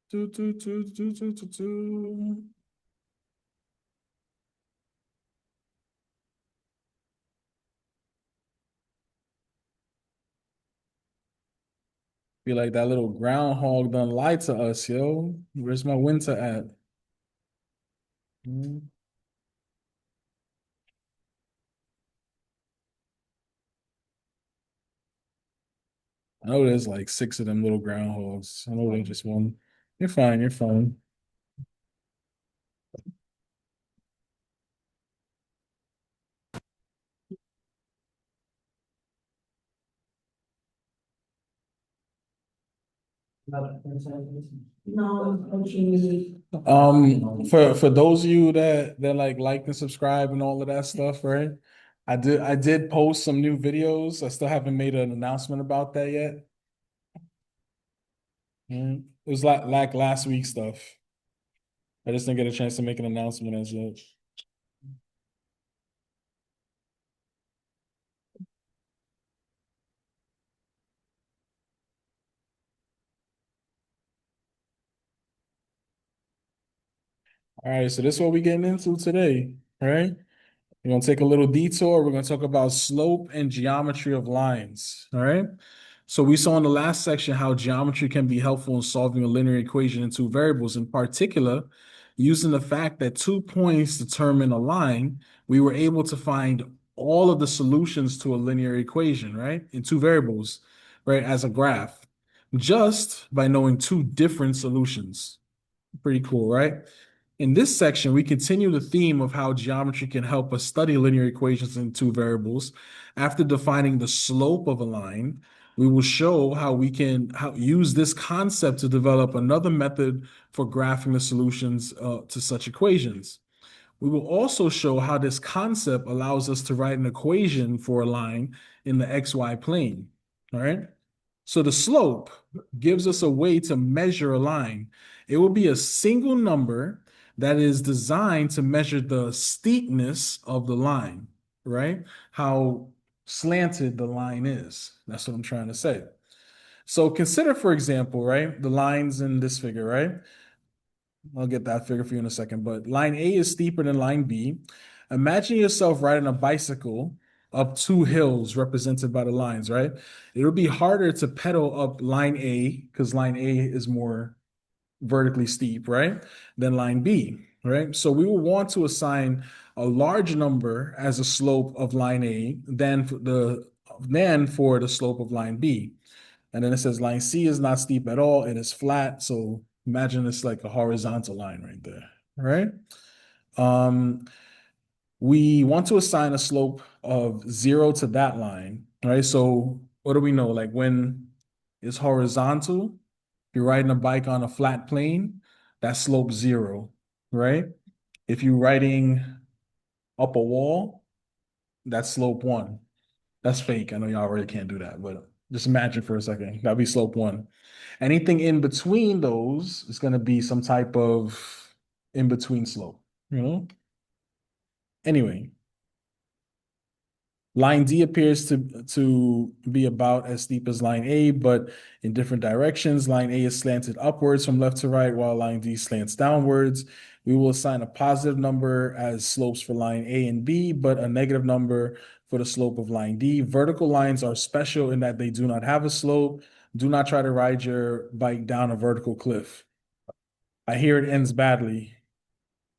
Do, do, do, do, do, do, do. Be like that little groundhog done lied to us, yo. Where's my winter at? Hmm. I know there's like six of them little groundhogs. I know they just won. You're fine. You're fine. For those of you that like and subscribe and all of that stuff, right? I did post some new videos. I still haven't made an announcement about that yet. It was like last week stuff. I just didn't get a chance to make an announcement as yet. All right, so this is what we're getting into today. All right. We're going to take a little detour. We're going to talk about slope and geometry of lines. All right. So we saw in the last section how geometry can be helpful in solving a linear equation in two variables. In particular, using the fact that 2 points determine a line, we were able to find all of the solutions to a linear equation, right? In two variables, right? As a graph, just by knowing two different solutions. Pretty cool, right? In this section, we continue the theme of how geometry can help us study linear equations in two variables. After defining the slope of a line, we will show how we can use this concept to develop another method for graphing the solutions to such equations. We will also show how this concept allows us to write an equation for a line in the xy plane. All right. So the slope gives us a way to measure a line. It will be a single number that is designed to measure the steepness of the line, right? How slanted the line is. That's what I'm trying to say. So consider, for example, right, the lines in this figure, right? I'll get that figure for you in a second, but line A is steeper than line B. Imagine yourself riding a bicycle up two hills represented by the lines, right? It'll be harder to pedal up line A because line A is more vertically steep, right? Than line B, right? So we will want to assign a large number as a slope of line A than for the slope of line B. And then it says line C is not steep at all. It is flat. So imagine it's like a horizontal line right there, right? Um, we want to assign a slope of 0 to that line, right? So what do we know? Like when it's horizontal, you're riding a bike on a flat plane, that slope 0, right? If you're riding up a wall, that's slope 1. That's fake. I know y'all already can't do that, but just imagine for a second. That'd be slope 1. Anything in between those is going to be some type of in between slope, you know? Anyway, line D appears to be about as steep as line A, but in different directions. Line A is slanted upwards from left to right, while line D slants downwards. We will assign a positive number as slopes for line A and B, but a negative number for the slope of line D. Vertical lines are special in that they do not have a slope. Do not try to ride your bike down a vertical cliff. I hear it ends badly,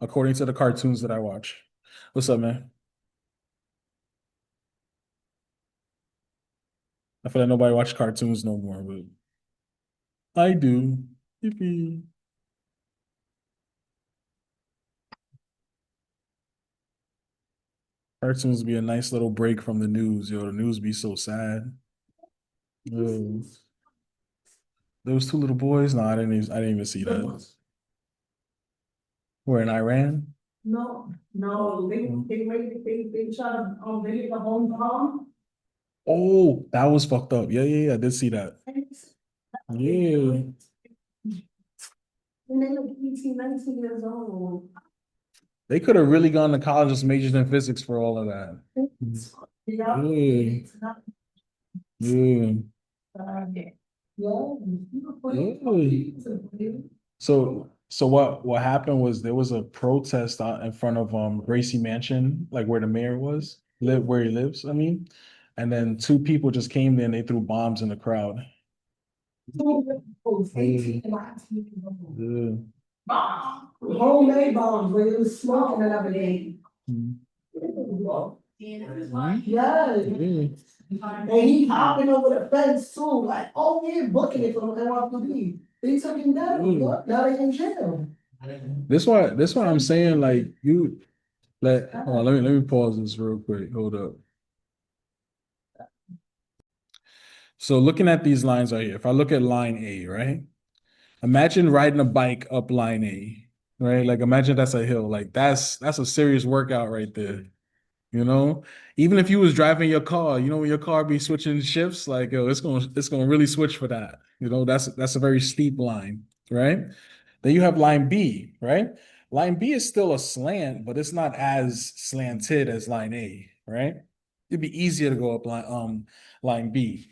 according to the cartoons that I watch. What's up, man? I feel like nobody watch cartoons no more, but I do. Yippee. Cartoons be a nice little break from the news. Yo, the news be so sad. Yo, those two little boys. No, I didn't even see that. We're in Iran. No, no, they shot they hit the hometown. Oh, that was fucked up. Yeah, yeah, yeah. I did see that. Yeah. And they were 18, 19 years old. They could have really gone to college just majored in physics for all of that. Yeah. Yeah. Yeah. Yeah. Yeah. So what happened was there was a protest out in front of Gracie Mansion, like where the mayor where he lives, I mean. And then two people just came there and they threw bombs in the crowd. Crazy. Yeah. Homemade bombs where it was smoking and everything. Mhm. Yeah. Yeah. And he hopping over the fence too, like, oh, yeah, booking it from NYPD. They took him down. Mm. Look, now they in jail. This why I'm saying like you hold on, let me pause this real quick. Hold up. So looking at these lines right here, if I look at line A, right? Imagine riding a bike up line A, right? Like imagine that's a hill. Like that's a serious workout right there. You know, even if you was driving your car, when your car be switching shifts, like yo, it's gonna really switch for that. That's a very steep line, right? Then you have line B, right? Line B is still a slant, but it's not as slanted as line A, right? It'd be easier to go up line B.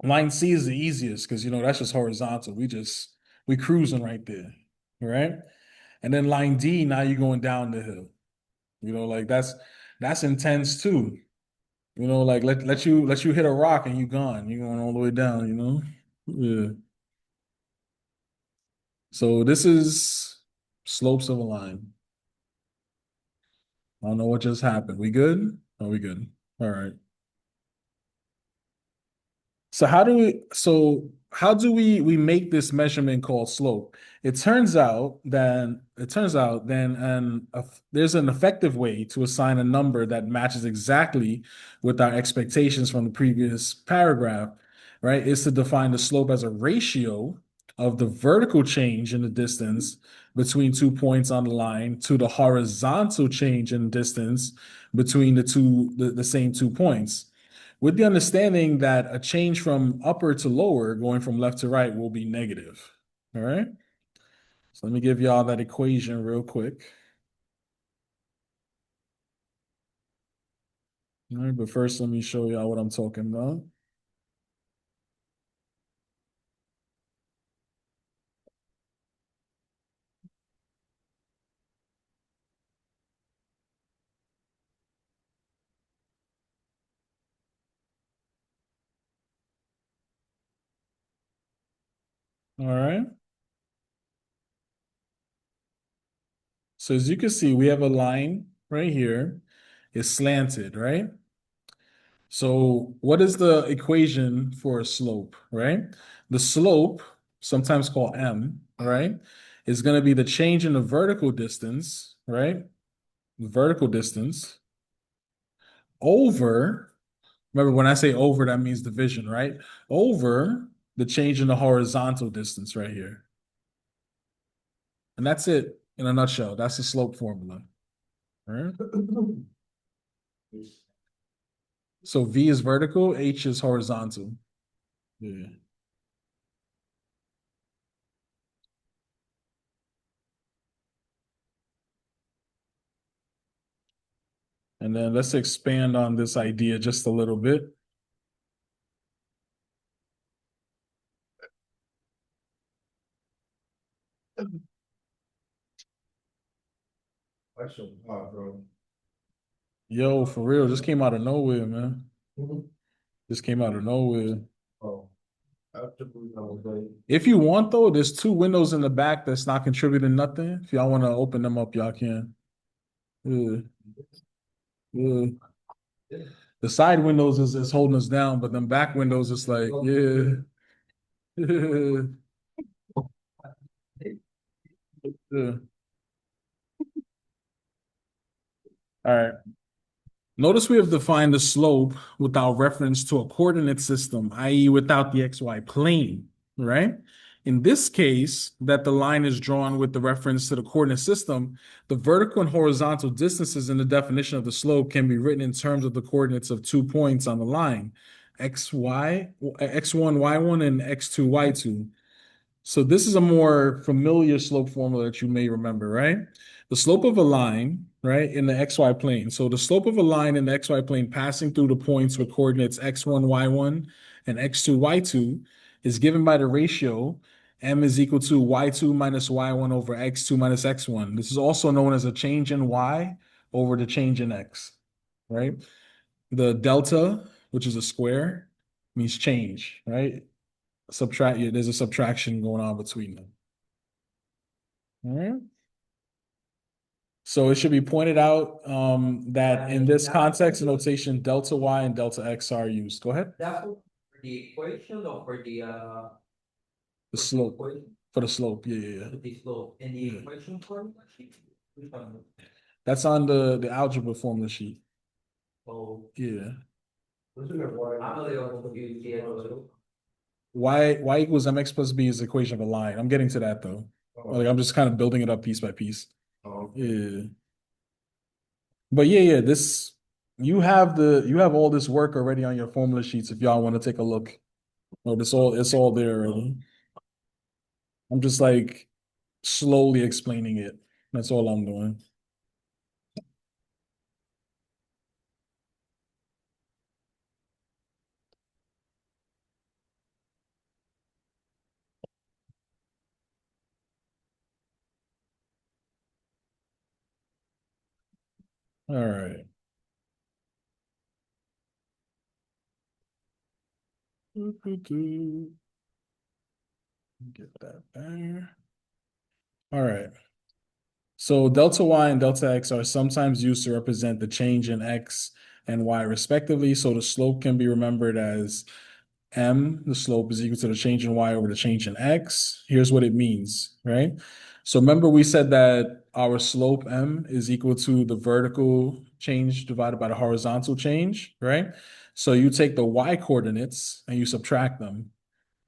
Line C is the easiest because that's just horizontal. We cruising right there, right? And then line D, now you're going down the hill. Like that's intense too. Like let you hit a rock and you gone. You're going all the way down. Yeah. So this is slopes of a line. I don't know what just happened. We good? Are we good? All right. So how do we make this measurement called slope? It turns out then there's an effective way to assign a number that matches exactly with our expectations from the previous paragraph, right? Is to define the slope as a ratio of the vertical change in the distance between 2 points on the line to the horizontal change in distance between the same 2 points, with the understanding that a change from upper to lower, going from left to right, will be negative. All right. So let me give y'all that equation real quick. All right, but first let me show y'all what I'm talking about. All right. So as you can see, we have a line right here. It's slanted, right? So what is the equation for a slope, right? The slope, sometimes called M, right, is going to be the change in the vertical distance, right? Vertical distance over, remember when I say over, that means division, right? Over the change in the horizontal distance right here. And that's it in a nutshell. That's the slope formula. All right. So V is vertical, H is horizontal. Yeah. And then let's expand on this idea just a little bit. That's so hard, bro. Yo, for real, just came out of nowhere, man. Mhm. Just came out of nowhere. Oh, absolutely no way. If you want, though, there's two windows in the back that's not contributing nothing. If y'all want to open them up, y'all can. Yeah. Yeah. The side windows is holding us down, but them back windows, it's like, yeah. Yeah. All right. Notice we have defined the slope without reference to a coordinate system, i.e., without the XY plane, right? In this case, that the line is drawn with the reference to the coordinate system, the vertical and horizontal distances in the definition of the slope can be written in terms of the coordinates of 2 points on the line, x1, y1, and x2, y2. So this is a more familiar slope formula that you may remember, right? The slope of a line, right, in the xy plane. So the slope of a line in the xy plane passing through the points with coordinates x1, y1, and x2, y2 is given by the ratio M is equal to y2 minus y1 over x2 minus x1. This is also known as a change in y over the change in x, right? The delta, which is a square, means change, right? Subtract, there's a subtraction going on between them. All right. So it should be pointed out that in this context notation, delta y and delta x are used. Go ahead. That's for the equation or for The slope. equation, For the slope. Yeah, yeah, for yeah. the slope and the Yeah. equation formula sheet? Which one? That's on the algebra formula sheet. Oh, Yeah. I'm a little confused here a little. Y equals mx plus b is the equation of a line. I'm getting to that though. Like I'm just kind of building it up piece by piece. Oh, Yeah. But yeah, yeah, this you have all this work already on your formula sheets if y'all want to take a look. Oh, this all it's all there already. I'm just like slowly explaining it. That's all I'm doing. All right. Get that there. All right. So delta y and delta x are sometimes used to represent the change in x and y respectively. So the slope can be remembered as m, the slope is equal to the change in y over the change in x. Here's what it means, right? So remember we said that our slope m is equal to the vertical change divided by the horizontal change, right? So you take the y coordinates and you subtract them,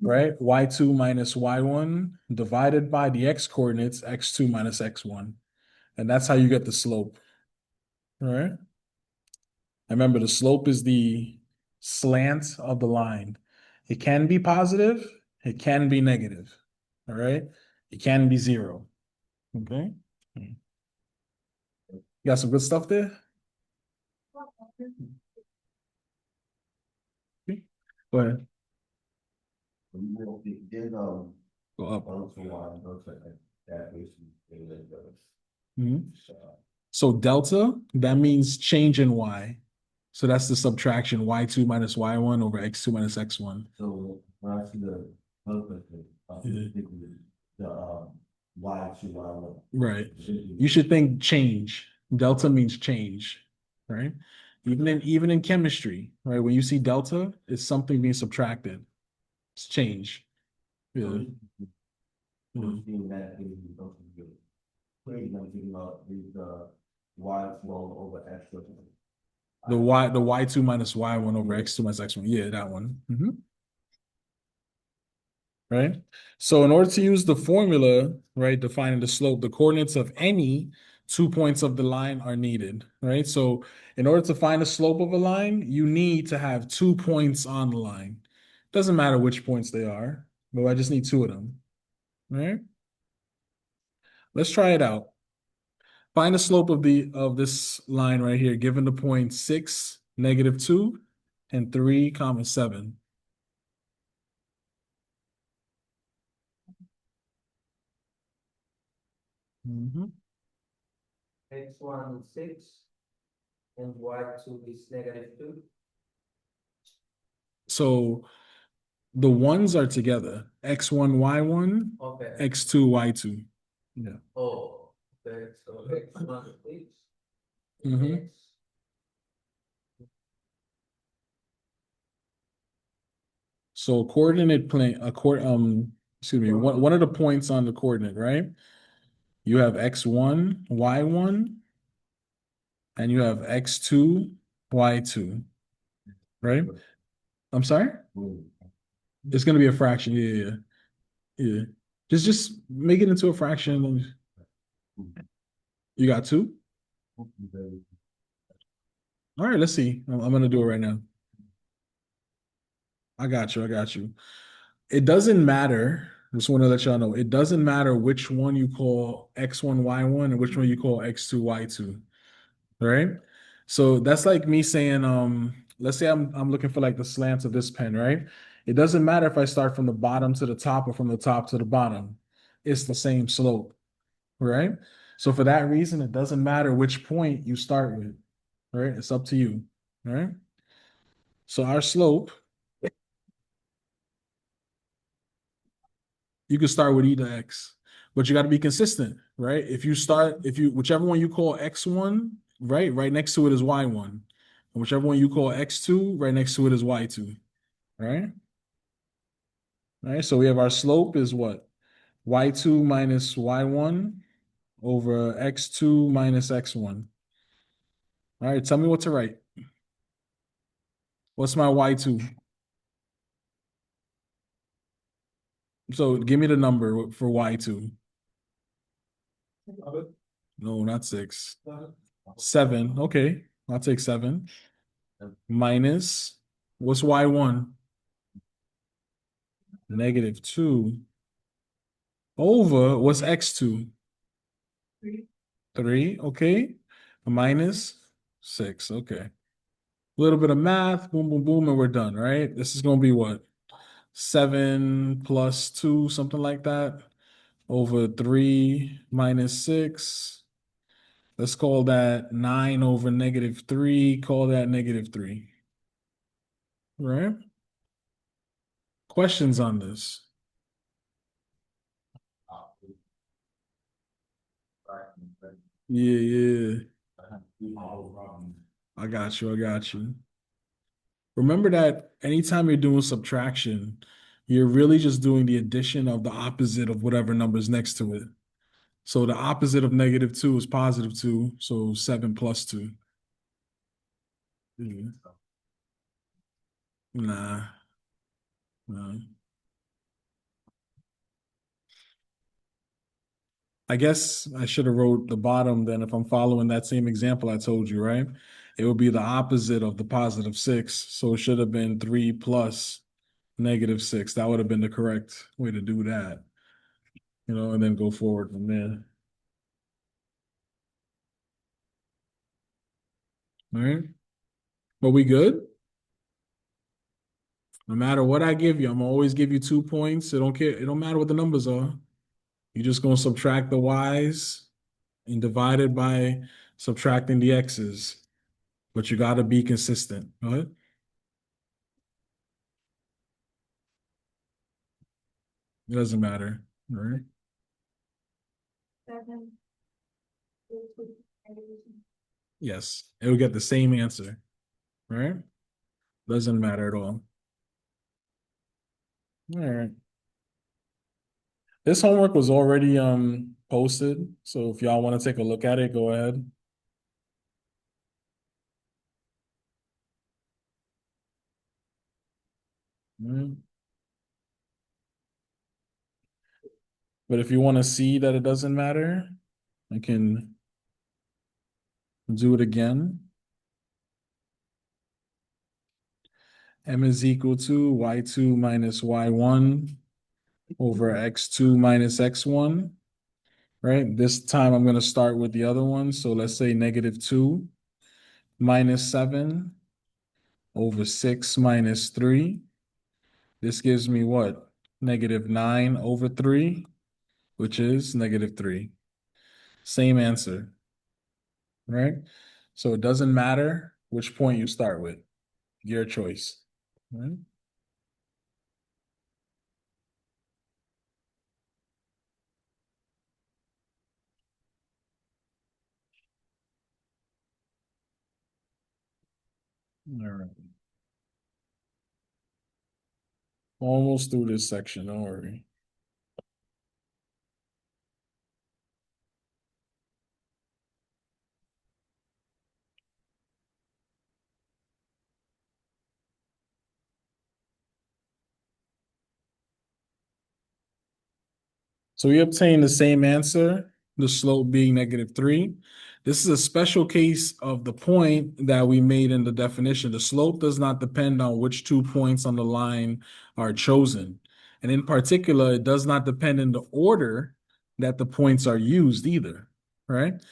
right? Y2 minus y1 divided by the x coordinates, x2 minus x1. And that's how you get the slope, all right? And remember, the slope is the slant of the line. It can be positive, it can be negative, all right? It can be zero, okay? You got some good stuff there? Go ahead. Go up. Mhm. So delta, that means change in y. So that's the subtraction y2 minus y1 over x2 minus x1. So when I see the other thing, I Yeah. think the Y to Y one. Right. You should think change. Delta means change, right? Even in chemistry, right? When you see delta, it's something being subtracted. It's change. Yeah. Mhm. Seeing that is something good. Please, I'm thinking about the Y flow over X. The y2 minus y1 over x2 minus x1. Yeah, that one. Mhm. Right? So in order to use the formula, right, defining the slope, the coordinates of any 2 points of the line are needed, right? So in order to find the slope of a line, you need to have 2 points on the line. Doesn't matter which points they are, but I just need two of them, right? Let's try it out. Find the slope of this line right here, given the point 6, -2, and 3, 7. Mhm. X1 is 6 and Y2 is -2. So the ones are together. X1, Y1, Okay. X2, Y2. Yeah. Oh, okay, so X1 is 6. Mhm. So coordinate plane, excuse me, one of the points on the coordinate, right? You have X1, Y1, and you have X2, Y2, right? I'm sorry? It's gonna be a fraction. Yeah, yeah, yeah. Yeah. Just make it into a fraction. You got two? All right, let's see. I'm gonna do it right now. I got you. I got you. It doesn't matter. Just want to let y'all know. It doesn't matter which one you call X1, Y1 and which one you call X2, Y2. Right? So that's like me saying, let's say I'm looking for like the slants of this pen, right? It doesn't matter if I start from the bottom to the top or from the top to the bottom. It's the same slope, right? So for that reason, it doesn't matter which point you start with, right? It's up to you, right? So our slope, you can start with e to x, but you got to be consistent, right? If you, whichever one you call x1, right next to it is y1. And whichever one you call x2, right next to it is y2, right? All right, so we have our slope is what? Y2 minus y1 over x2 minus x1. All right, tell me what to write. What's my y2? So give me the number for y2. No, not 6. 7. Okay, I'll take 7. Minus, what's y1? -2. Over, what's x2? 3. Okay. Minus 6. Okay. A little bit of math, boom, boom, boom, and we're done, right? This is going to be what? 7 plus 2, something like that, over 3 minus 6. Let's call that 9 over -3. Call that -3. Right? Questions on this? Yeah, yeah. I got you. I got you. Remember that anytime you're doing subtraction, you're really just doing the addition of the opposite of whatever number's next to it. So the opposite of -2 is +2. So 7 plus 2. Yeah. Nah, nah. I guess I should have wrote the bottom then if I'm following that same example I told you, right? It would be the opposite of the +6. So it should have been 3 plus -6. That would have been the correct way to do that, and then go forward from there. All right. But we good? No matter what I give you, I'm gonna always give you 2 points. It don't care, it don't matter what the numbers are. You're just gonna subtract the y's and divide it by subtracting the x's. But you gotta be consistent. Go ahead. It doesn't matter. All right. Yes. It will get the same answer. All right. Doesn't matter at all. All right. This homework was already posted. So if y'all want to take a look at it, go ahead. All right. But if you want to see that it doesn't matter, I can do it again. M is equal to y2 minus y1 over x2 minus x1, right? This time I'm going to start with the other one. So let's say -2 minus 7 over 6 minus 3. This gives me what? -9 over 3, which is -3. Same answer, right? So it doesn't matter which point you start with. Your choice, right? All right. Almost through this section, don't worry. So we obtain the same answer, the slope being -3. This is a special case of the point that we made in the definition. The slope does not depend on which 2 points on the line are chosen. And in particular, it does not depend in the order that the points are used either, right?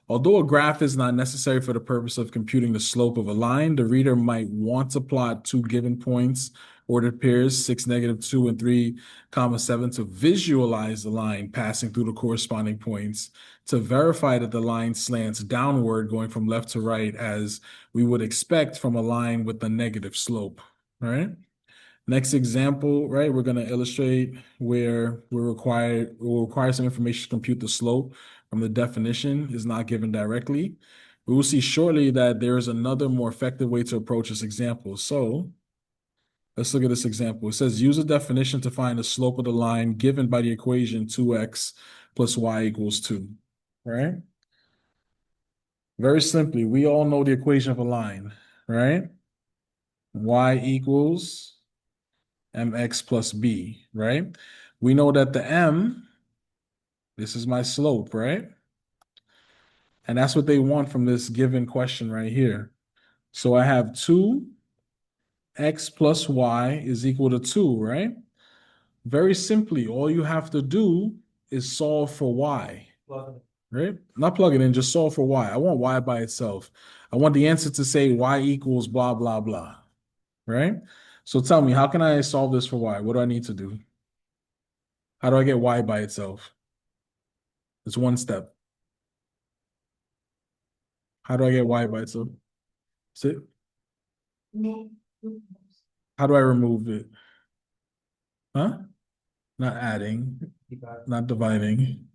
Although a graph is not necessary for the purpose of computing the slope of a line, the reader might want to plot two given points ordered pairs 6, -2, and 3, comma 7 to visualize the line passing through the corresponding points, to verify that the line slants downward going from left to right as we would expect from a line with a negative slope, right? Next example, right? We're going to illustrate where we'll require some information to compute the slope from the definition is not given directly. We will see shortly that there is another more effective way to approach this example. So let's look at this example. It says use a definition to find the slope of the line given by the equation 2x plus y equals 2, right? Very simply, we all know the equation of a line, right? Y equals mx plus b, right? We know that the m, this is my slope, right? And that's what they want from this given question right here. So I have 2x plus y is equal to 2, right? Very simply, all you have to do is solve for y, right? Not plug it in, just solve for y. I want y by itself. I want the answer to say y equals blah, blah, blah, right? So tell me, how can I solve this for y? What do I need to do? How do I get y by itself? It's one step. How do I get y by itself? Sit. How do I remove it? Huh? Not adding, not dividing.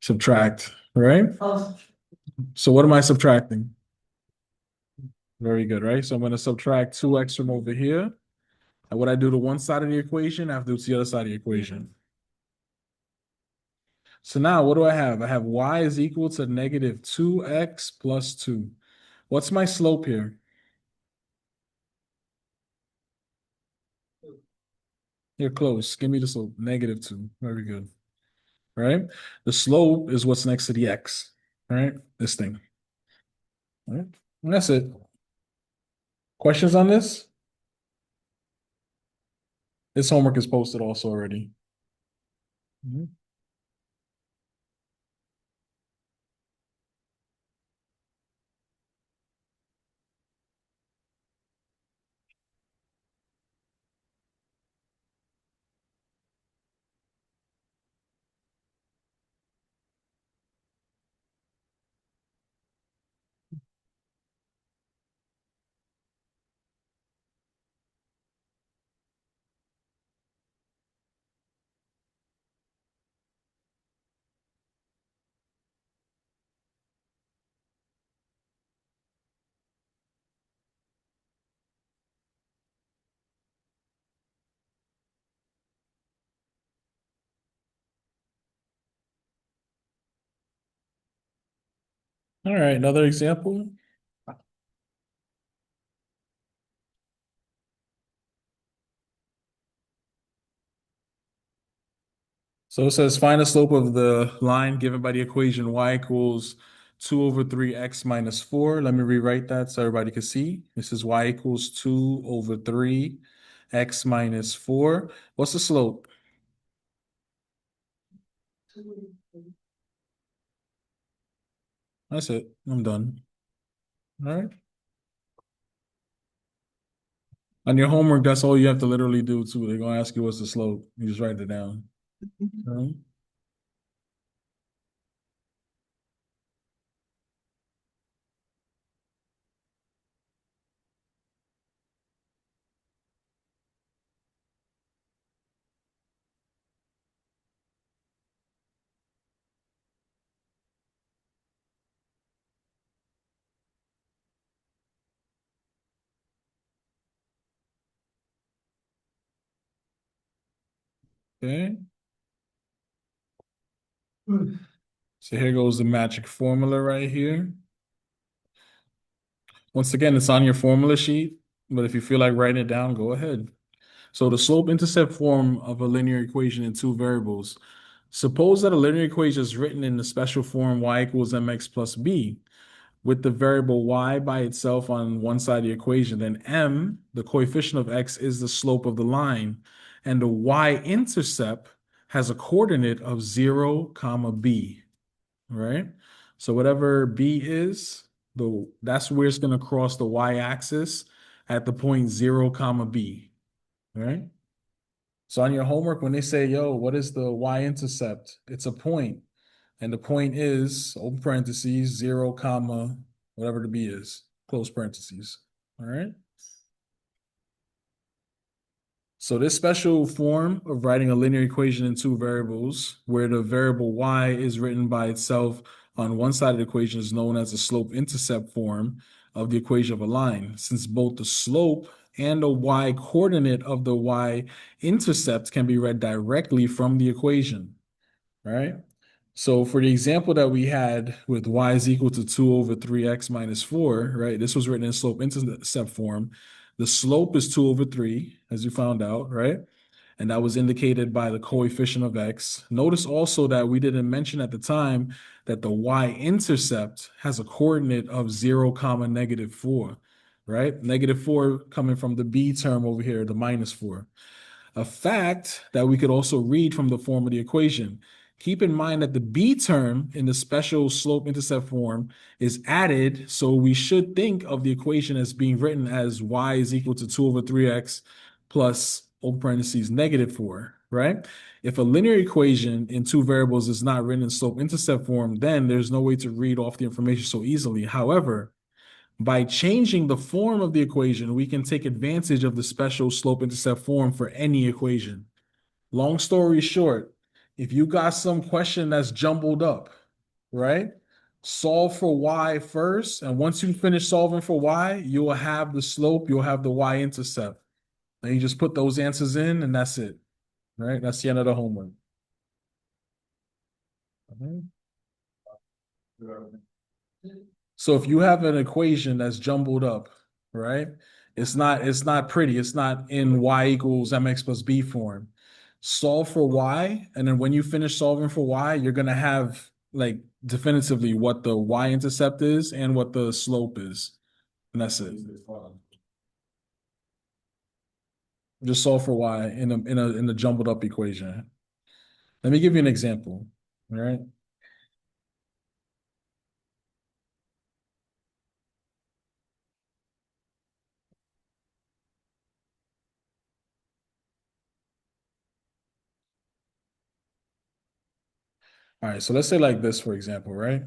Subtract, right? So what am I subtracting? Very good, right? So I'm going to subtract 2x from over here. And what I do to one side of the equation, I have to do to the other side of the equation. So now what do I have? I have y is equal to negative 2x plus 2. What's my slope here? You're close. Give me the slope. Negative 2. Very good. Right? The slope is what's next to the x. Right? This thing. All right? And that's it. Questions on this? This homework is posted also already. Mhm. All right, another example. So it says find the slope of the line given by the equation y equals 2 over 3x minus 4. Let me rewrite that so everybody can see. This is y equals 2 over 3x minus 4. What's the slope? That's it. I'm done. All right. On your homework, that's all you have to literally do too. They're gonna ask you what's the slope. You just write it down. All right. Okay. So here goes the magic formula right here. Once again, it's on your formula sheet, but if you feel like writing it down, go ahead. So the slope-intercept form of a linear equation in two variables. Suppose that a linear equation is written in the special form y equals mx plus b, with the variable y by itself on one side of the equation. Then m, the coefficient of x, is the slope of the line, and the y-intercept has a coordinate of 0, comma b, right? So whatever b is, that's where it's going to cross the y-axis at the point 0, comma b. All right. So on your homework, when they say, yo, what is the y-intercept? It's a point. And the point is, open parentheses, 0, comma, whatever the b is, close parentheses. All right. So this special form of writing a linear equation in two variables, where the variable y is written by itself on one side of the equation, is known as the slope-intercept form of the equation of a line, since both the slope and the y coordinate of the y-intercept can be read directly from the equation, right? So for the example that we had with y is equal to 2 over 3x minus 4, right? This was written in slope-intercept form. The slope is 2 over 3, as you found out, right? And that was indicated by the coefficient of x. Notice also that we didn't mention at the time that the y-intercept has a coordinate of 0, comma, negative 4, right? Negative 4 coming from the b term over here, the minus 4. A fact that we could also read from the form of the equation. Keep in mind that the b term in the special slope-intercept form is added, so we should think of the equation as being written as y is equal to 2 over 3x plus, open parentheses, negative 4, right? If a linear equation in two variables is not written in slope-intercept form, then there's no way to read off the information so easily. However, by changing the form of the equation, we can take advantage of the special slope-intercept form for any equation. Long story short, if you got some question that's jumbled up, right? Solve for y first, and once you finish solving for y, you will have the slope, you'll have the y-intercept. And you just put those answers in, and that's it, right? That's the end of the homework. Mhm. So if you have an equation that's jumbled up, right? It's not pretty. It's not in y equals mx plus b form. Solve for y, and then when you finish solving for y, you're gonna have like definitively what the y-intercept is and what the slope is. And that's it. Just solve for y in a jumbled up equation. Let me give you an example. All right. All right. So let's say like this, for example, right?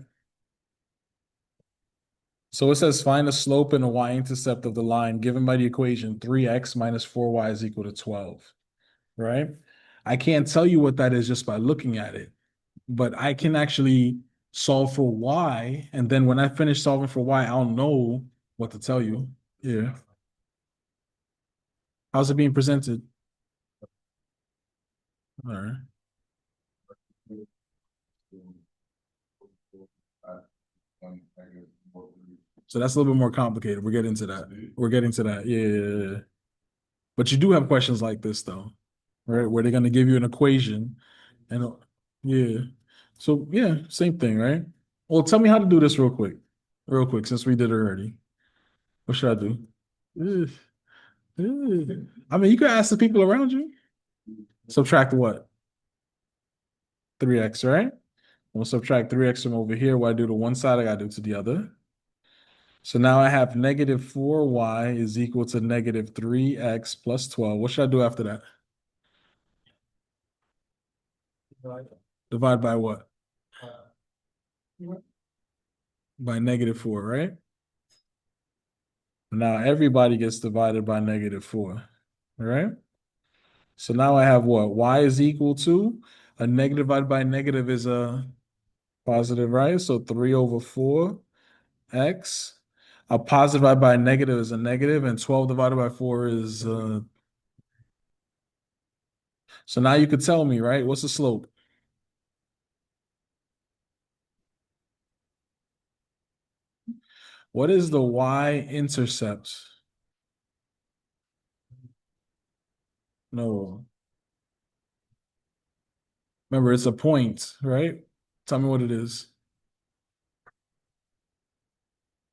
So it says find the slope and the y-intercept of the line given by the equation 3x minus 4y is equal to 12, right? I can't tell you what that is just by looking at it, but I can actually solve for y, and then when I finish solving for y, I'll know what to tell you. Yeah. How's it being presented? All right. So that's a little bit more complicated. We're getting to that. We're getting to that. Yeah, yeah, yeah. But you do have questions like this though, right? Where they're going to give you an equation and yeah. So yeah, same thing, right? Well, tell me how to do this real quick, since we did it already. What should I do? Ugh, ugh. I mean, you could ask the people around you. Subtract what? 3x, right? We'll subtract 3x from over here. What I do to one side, I gotta do to the other. So now I have negative 4y is equal to negative 3x plus 12. What should I do after that? Divide by what? By negative 4, right? Now everybody gets divided by negative 4, all right? So now I have what? Y is equal to a negative divided by negative is a positive, right? So 3 over 4 x. A positive divided by a negative is a negative, and 12 divided by 4 is so now you could tell me, right? What's the slope? What is the y-intercept? No. Remember, it's a point, right? Tell me what it is.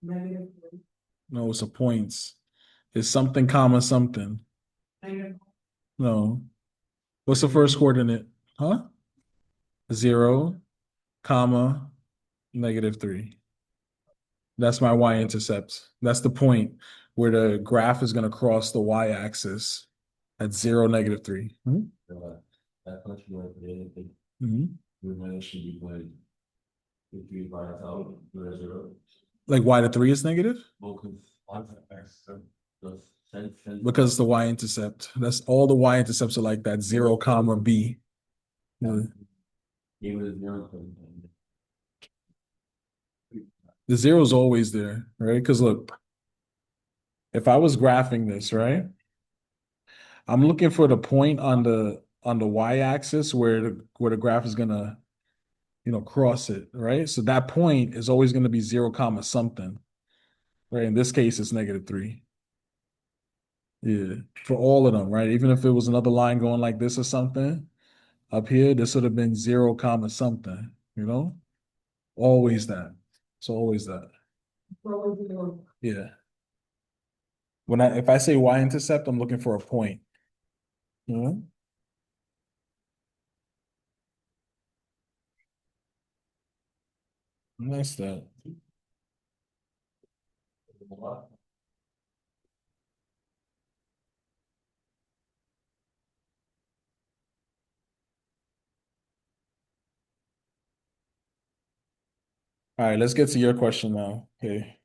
No, it's a point. It's something comma something. No. What's the first coordinate? Huh? 0, comma, negative 3. That's my y-intercept. That's the point where the graph is going to cross the y-axis. at 0, -3. Mhm. Like why the 3 is negative? Because the y-intercept. That's all the y-intercepts are like that, 0, comma b. Yeah. The zero is always there, right? Because look, if I was graphing this, right, I'm looking for the point on the y-axis where the graph is gonna, cross it, right? So that point is always gonna be 0, comma something, right? In this case, it's -3. Yeah, for all of them, right? Even if it was another line going like this or something up here, this would have been 0, comma something, Always that. It's always that. Yeah. If I say y-intercept, I'm looking for a point. Mhm. Nice that. All right, let's get to your question now. Okay.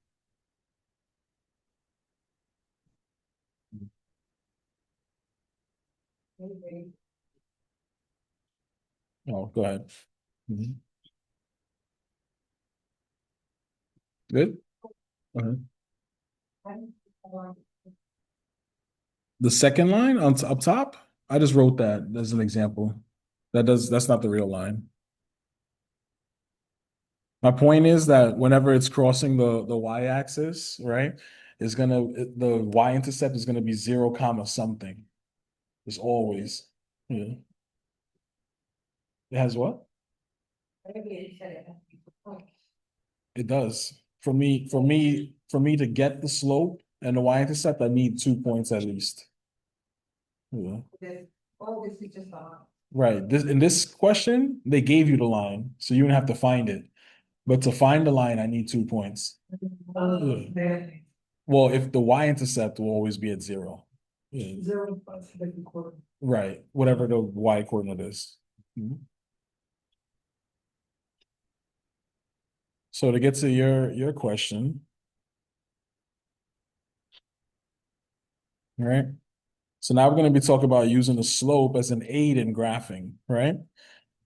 Oh, go ahead. Mhm. Good. Uh-huh. The second line up top, I just wrote that as an example. That's not the real line. My point is that whenever it's crossing the y-axis, right, the y-intercept is gonna be 0, comma something. It's always. Yeah. It has what? It does. For me to get the slope and the y-intercept, I need 2 points at least. Yeah. Right. In this question, they gave you the line, so you don't have to find it. But to find the line, I need 2 points. Yeah. Well, if the y-intercept will always be at 0. Yeah. Right. Whatever the y coordinate is. Mhm. So to get to your question, right? So now we're going to be talking about using the slope as an aid in graphing, right?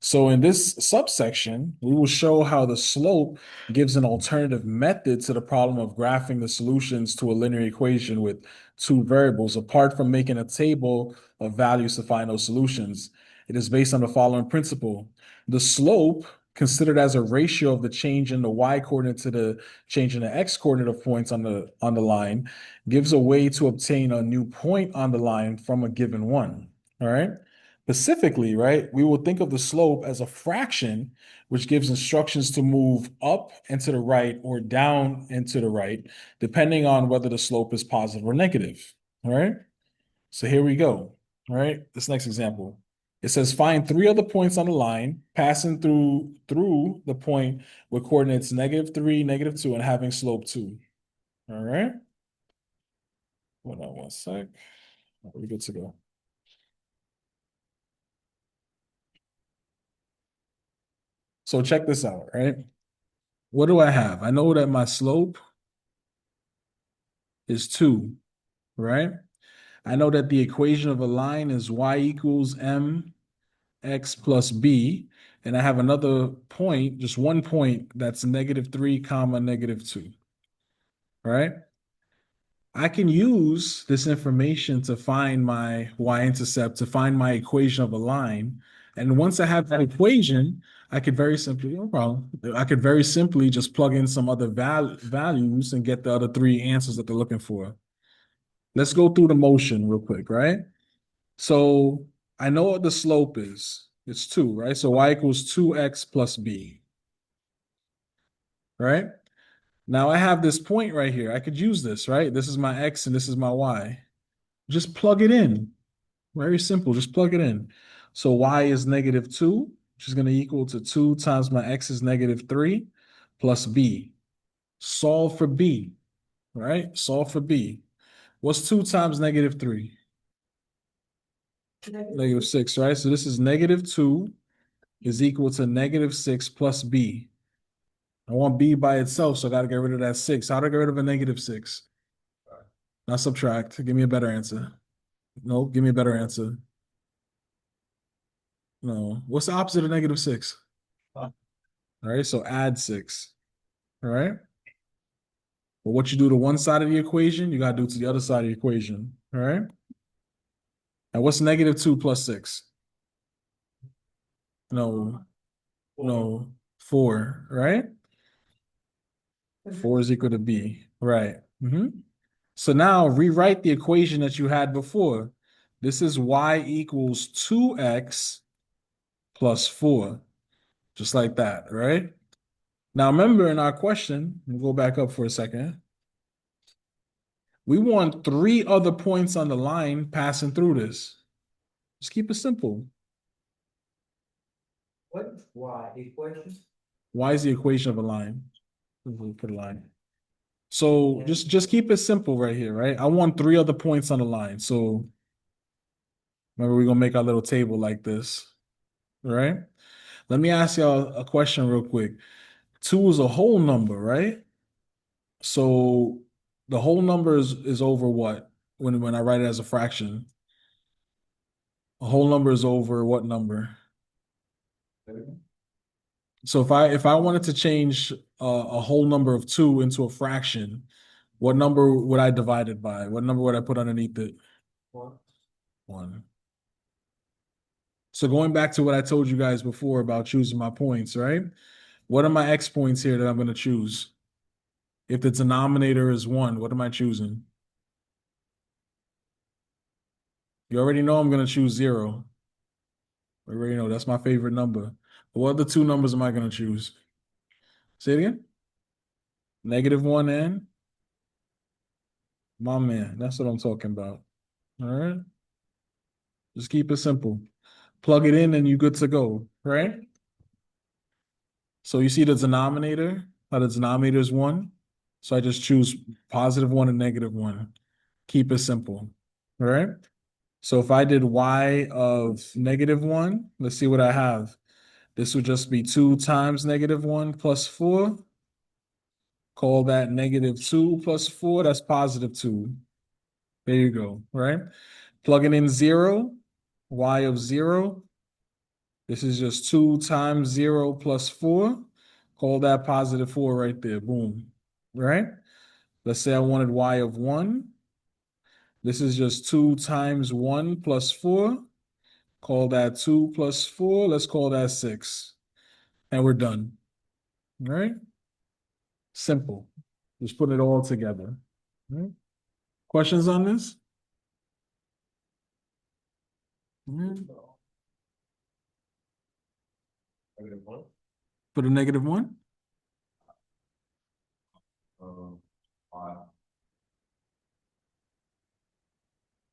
So in this subsection, we will show how the slope gives an alternative method to the problem of graphing the solutions to a linear equation with two variables, apart from making a table of values to find those solutions. It is based on the following principle. The slope, considered as a ratio of the change in the y coordinate to the change in the x coordinate of points on the line, gives a way to obtain a new point on the line from a given one. All right. Specifically, right, we will think of the slope as a fraction, which gives instructions to move up and to the right or down and to the right, depending on whether the slope is positive or negative. All right. So here we go. All right. This next example. It says find 3 other points on the line, passing through the point with coordinates -3, -2, and having slope 2. All right. Hold on one sec. We're good to go. So check this out, right? What do I have? I know that my slope is 2, right? I know that the equation of a line is y equals mx plus b. And I have another point, just one point that's -3, comma -2, right? I can use this information to find my y-intercept, to find my equation of a line. And once I have that equation, I could very simply, no problem, I could very simply just plug in some other values and get the other three answers that they're looking for. Let's go through the motion real quick, right? So I know what the slope is. It's 2, right? So y equals 2x plus b, right? Now I have this point right here. I could use this, right? This is my x and this is my y. Just plug it in. Very simple. Just plug it in. So y is -2, which is going to equal to 2 times my x is -3 plus b. Solve for b, right? Solve for b. What's 2 times -3? Negative 6, right? So this is negative 2 is equal to negative 6 plus b. I want b by itself, so I got to get rid of that 6. How do I get rid of a negative 6? Not subtract. Give me a better answer. No, give me a better answer. No. What's the opposite of negative 6? All right, so add 6. All right. But what you do to one side of the equation, you got to do to the other side of the equation. All right. And what's negative 2 plus 6? No, no, 4, right? 4 is equal to b. Right. So now rewrite the equation that you had before. This is y equals 2x plus 4, just like that, right? Now remember in our question, we'll go back up for a second. We want 3 other points on the line passing through this. Just keep it simple. What is Y equation? Y is the equation of a line. We'll put a line. So just keep it simple right here, right? I want 3 other points on the line. So remember, we're gonna make our little table like this, right? Let me ask y'all a question real quick. 2 is a whole number, right? So the whole number is over what? When I write it as a fraction, a whole number is over what number? So if I wanted to change a whole number of 2 into a fraction, what number would I divide it by? What number would I put underneath it? 1. So going back to what I told you guys before about choosing my points, right? What are my x points here that I'm going to choose? If the denominator is 1, what am I choosing? You already know I'm going to choose 0. I already know that's my favorite number. But what other 2 numbers am I going to choose? Say it again. -1 and my man. That's what I'm talking about. All right. Just keep it simple. Plug it in and you're good to go, right? So you see the denominator, how the denominator is 1. So I just choose +1 and -1. Keep it simple. All right. So if I did y of -1, let's see what I have. This would just be 2 times -1 plus 4. Call that -2 plus 4. That's +2. There you go, right? Plugging in 0, y of 0. This is just 2 times 0 plus 4. Call that +4 right there. Boom. Right? Let's say I wanted y of 1. This is just 2 times 1 plus 4. Call that 2 plus 4. Let's call that 6. And we're done. All right? Simple. Just put it all together. All right? Questions on this? For the -1?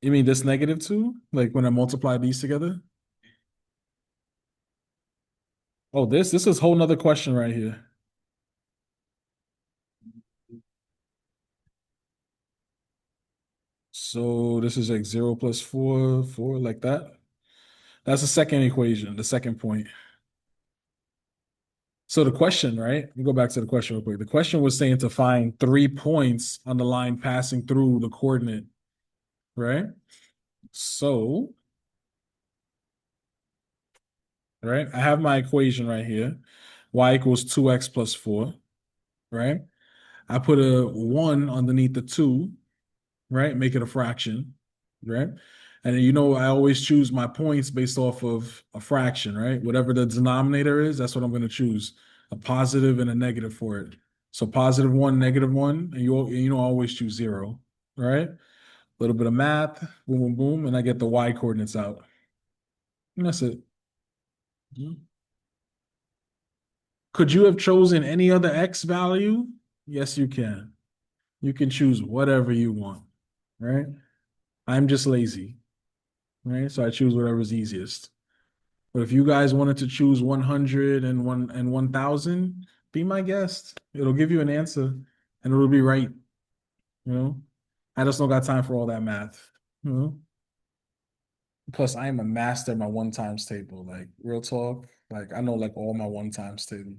You mean this -2? Like when I multiply these together? Oh, this is a whole nother question right here. So this is like 0 plus 4, 4, like that. That's the second equation, the second point. So the question, right? Let me go back to the question real quick. The question was saying to find 3 points on the line passing through the coordinate, right? So, right, I have my equation right here. Y equals 2x plus 4, right? I put a 1 underneath the 2, right? Make it a fraction, right? And you know, I always choose my points based off of a fraction, right? Whatever the denominator is, that's what I'm going to choose, a positive and a negative for it. So +1, -1, and you know, I always choose 0, right? A little bit of math, boom, boom, boom, and I get the y coordinates out. And that's it. Could you have chosen any other x value? Yes, you can. You can choose whatever you want, right? I'm just lazy, right? So I choose whatever's easiest. But if you guys wanted to choose 100 and 1,000, be my guest. It'll give you an answer and it'll be right. You know, I just don't got time for all that math. You know, Plus, I am a master at my one times table. Like real talk. Like I know like all my one times table.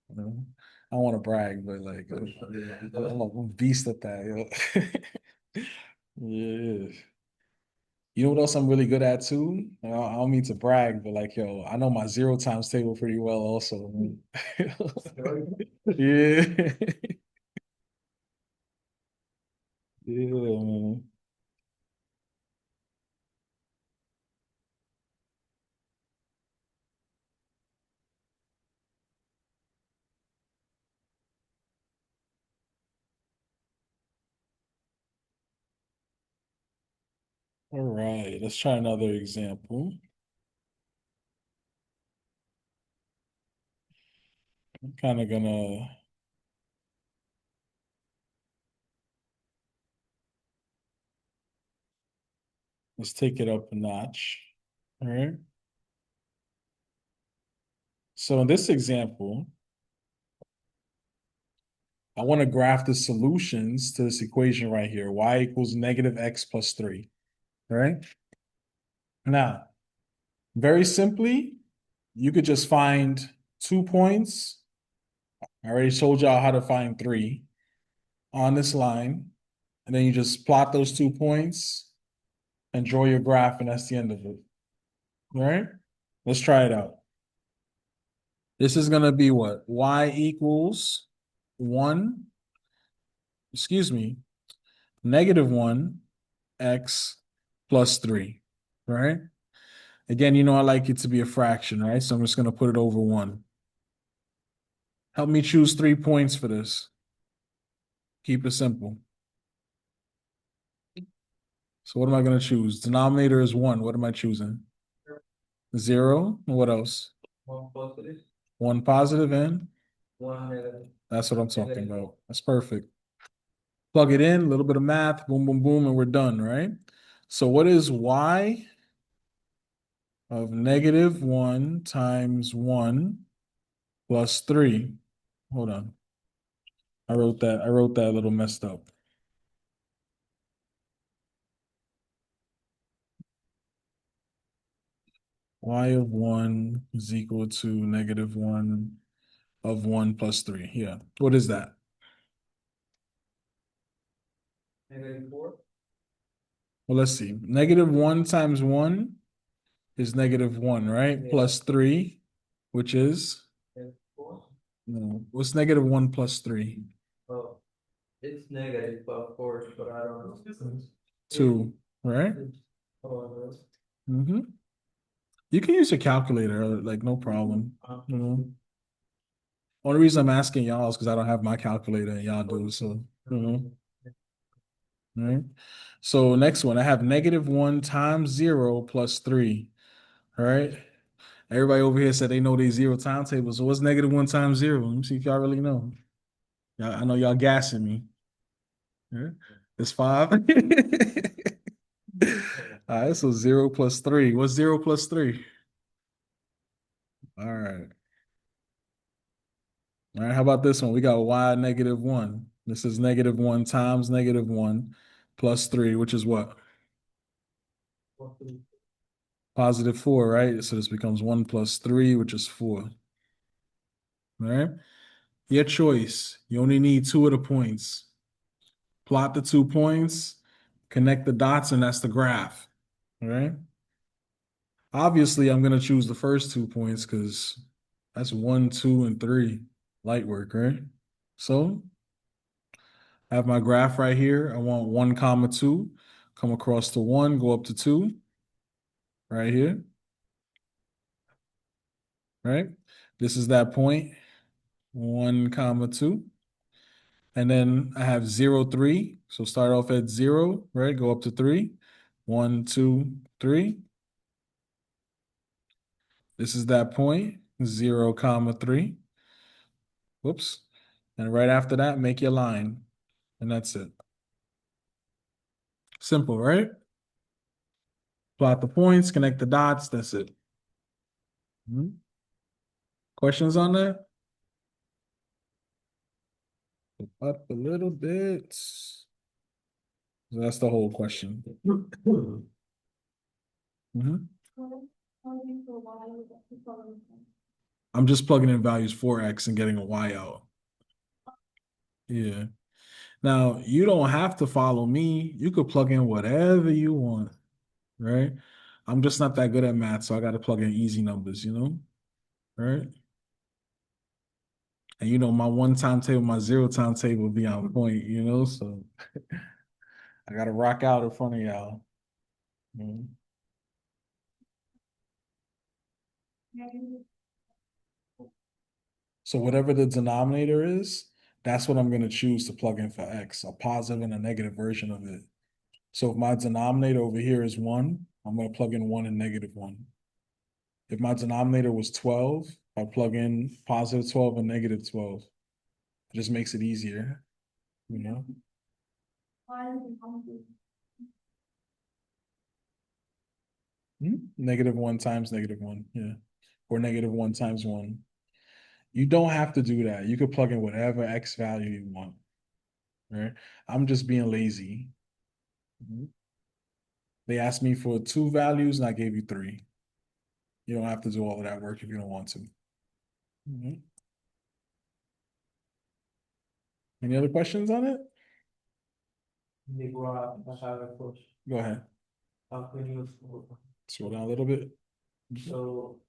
You know? I don't want to brag, but like I'm a beast at that. Yo. Yeah. You know what else I'm really good at too? I don't mean to brag, but like yo, I know my zero times table pretty well also. Yeah. Yeah, man. All right, let's try another example. I'm kind of gonna let's take it up a notch. All right. So in this example, I want to graph the solutions to this equation right here. Y equals negative x plus 3. All right. Now, very simply, you could just find 2 points. I already showed y'all how to find three on this line. And then you just plot those 2 points and draw your graph, and that's the end of it. All right. Let's try it out. This is going to be what? Y equals 1, excuse me, negative 1 x plus 3. Right. Again, you know, I like it to be a fraction, right? So I'm just going to put it over 1. Help me choose 3 points for this. Keep it simple. So what am I going to choose? Denominator is 1. What am I choosing? 0. What else? 1 positive and that's what I'm talking about. That's perfect. Plug it in, a little bit of math, boom, boom, boom, and we're done, right? So what is y of negative 1 times 1 plus 3? Hold on. I wrote that a little messed up. Y of 1 is equal to negative 1 of 1 plus 3. Yeah. What is that? Well, let's see. Negative 1 times 1 is negative 1, right? Yeah. Plus 3, which is? No. What's negative 1 plus 3? It's negative, of course, but I don't know. 2, right? Mm-hmm. You can use a calculator, like no problem. You know. Only reason I'm asking y'all is because I don't have my calculator and y'all do. So, you know. All right. So next one, I have negative 1 times 0 plus 3. All right. Everybody over here said they know their zero timetable. So what's negative 1 times 0? Let me see if y'all really know. Y'all, I know y'all gassing me. Yeah. It's 5. All right, so 0 plus 3. What's 0 plus 3? All right. All right, how about this one? We got y negative 1. This is negative 1 times negative 1 plus 3, which is what? Positive 4, right? So this becomes 1 plus 3, which is 4. All right. Your choice. You only need two of the points. Plot the 2 points, connect the dots, and that's the graph. All right. Obviously, I'm going to choose the first 2 points because that's 1, 2, and 3. Light work, right? So I have my graph right here. I want 1 comma 2. Come across to 1, go up to 2, right here. Right? This is that point. 1 comma 2. And then I have 0, 3. So start off at 0, right? Go up to 3. 1, 2, 3. This is that point. 0 comma 3. Whoops. And right after that, make your line. And that's it. Simple, right? Plot the points, connect the dots. That's it. Mhm. Questions on that? Up a little bit. That's the whole question. Mhm. I'm just plugging in values for X and getting a Y out. Yeah. Now, you don't have to follow me. You could plug in whatever you want, right? I'm just not that good at math, so I got to plug in easy numbers, right? And my one timetable, my zero timetable be on point, so I got to rock out in front of y'all. Mhm. So whatever the denominator is, that's what I'm going to choose to plug in for X, a positive and a negative version of it. So if my denominator over here is 1, I'm going to plug in 1 and negative 1. If my denominator was 12, I plug in positive 12 and negative 12. It just makes it easier, you know? Negative 1 times negative 1, yeah. Or negative 1 times 1. You don't have to do that. You could plug in whatever X value you want, right? I'm just being lazy. Mhm. They asked me for 2 values and I gave you 3. You don't have to do all of that work if you don't want to. Mhm. Any other questions on it? Go ahead. Scroll down a little bit. So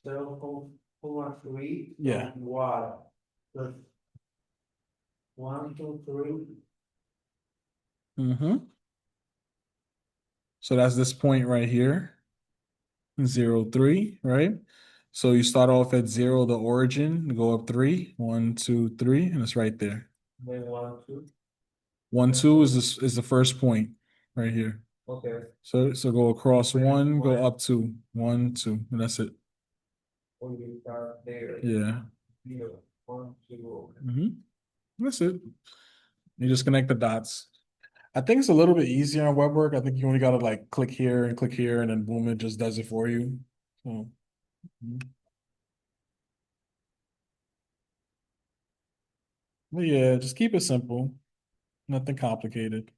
0.3 Yeah. y plus 1, 2, 3. Mm-hmm. So that's this point right here, 0, 3, right? So you start off at 0, the origin, go up 3, 1, 2, 3, and it's right there. Then 1, 2. 1, 2 is the first point right here. Okay. So go across 1, go up 2, 1, 2, and that's it. Or you start there. Yeah. 0, 1, 2. Mm-hmm. That's it. You just connect the dots. I think it's a little bit easier on web work. I think you only gotta like click here, and then boom, it just does it for you. So, mhm. But yeah, just keep it simple. Nothing complicated.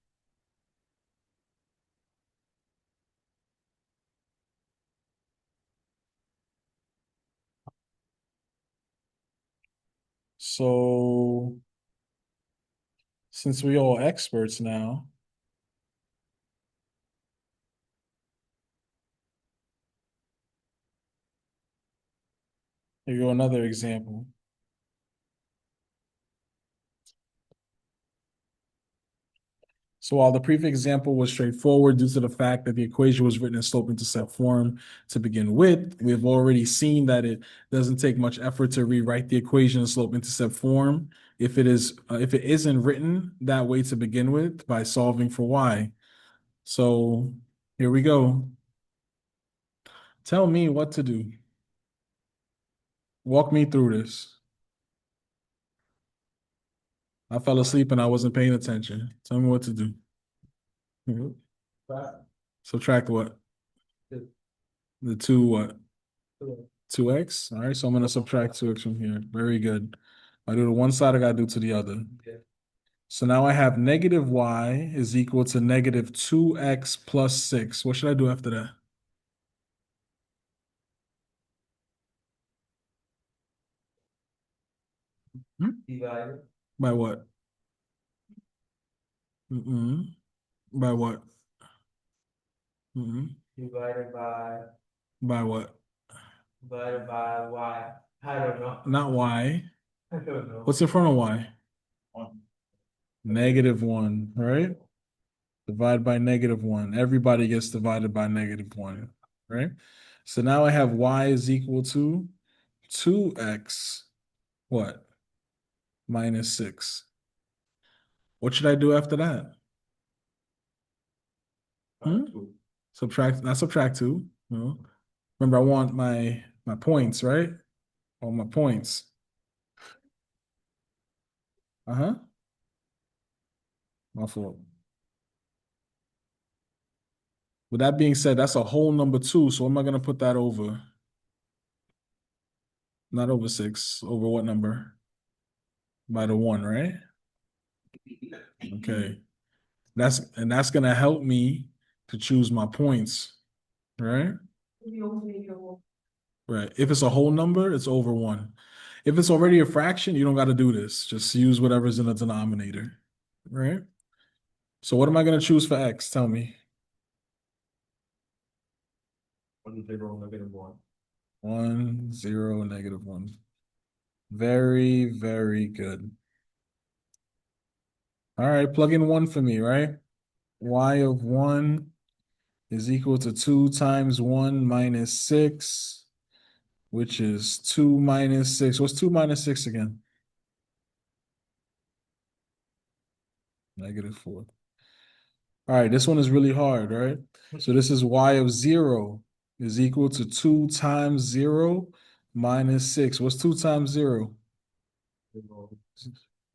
So since we all experts now, here you go another example. So while the previous example was straightforward due to the fact that the equation was written in slope-intercept form to begin with, we have already seen that it doesn't take much effort to rewrite the equation in slope-intercept form if it isn't written that way to begin with by solving for y. So here we go. Tell me what to do. Walk me through this. I fell asleep and I wasn't paying attention. Tell me what to do. Mhm. Subtract what? The 2 what? 2x. All right, so I'm going to subtract 2x from here. Very good. I do to one side, I got to do to the other. So now I have negative y is equal to negative 2x plus 6. What should I do after that? Divided. By what? Mm-mm. By what? Mm-mm. Divided By what? y. I don't know. Not y. I don't know. What's in front of y? Negative 1, right? Divide by negative 1. Everybody gets divided by negative 1, right? So now I have y is equal to 2x, what? Minus 6. What should I do after that? Hmm? Subtract, not subtract 2. No. Remember, I want my points, right? All my points. Uh-huh. My fault. With that being said, that's a whole number 2. So am I going to put that over? Not over 6. Over what number? By the 1, right? Okay. That's gonna help me to choose my points. right? Right. If it's a whole number, it's over one. If it's already a fraction, you don't got to do this. Just use whatever's in the denominator, right? So what am I going to choose for x? Tell me. 1, 0, -1. Very, very good. All right, plug in 1 for me, right? Y of 1 is equal to 2 times 1 minus 6, which is 2 minus 6. What's 2 minus 6 again? -4. All right, this one is really hard, right? So this is y of 0 is equal to 2 times 0 minus 6. What's 2 times 0?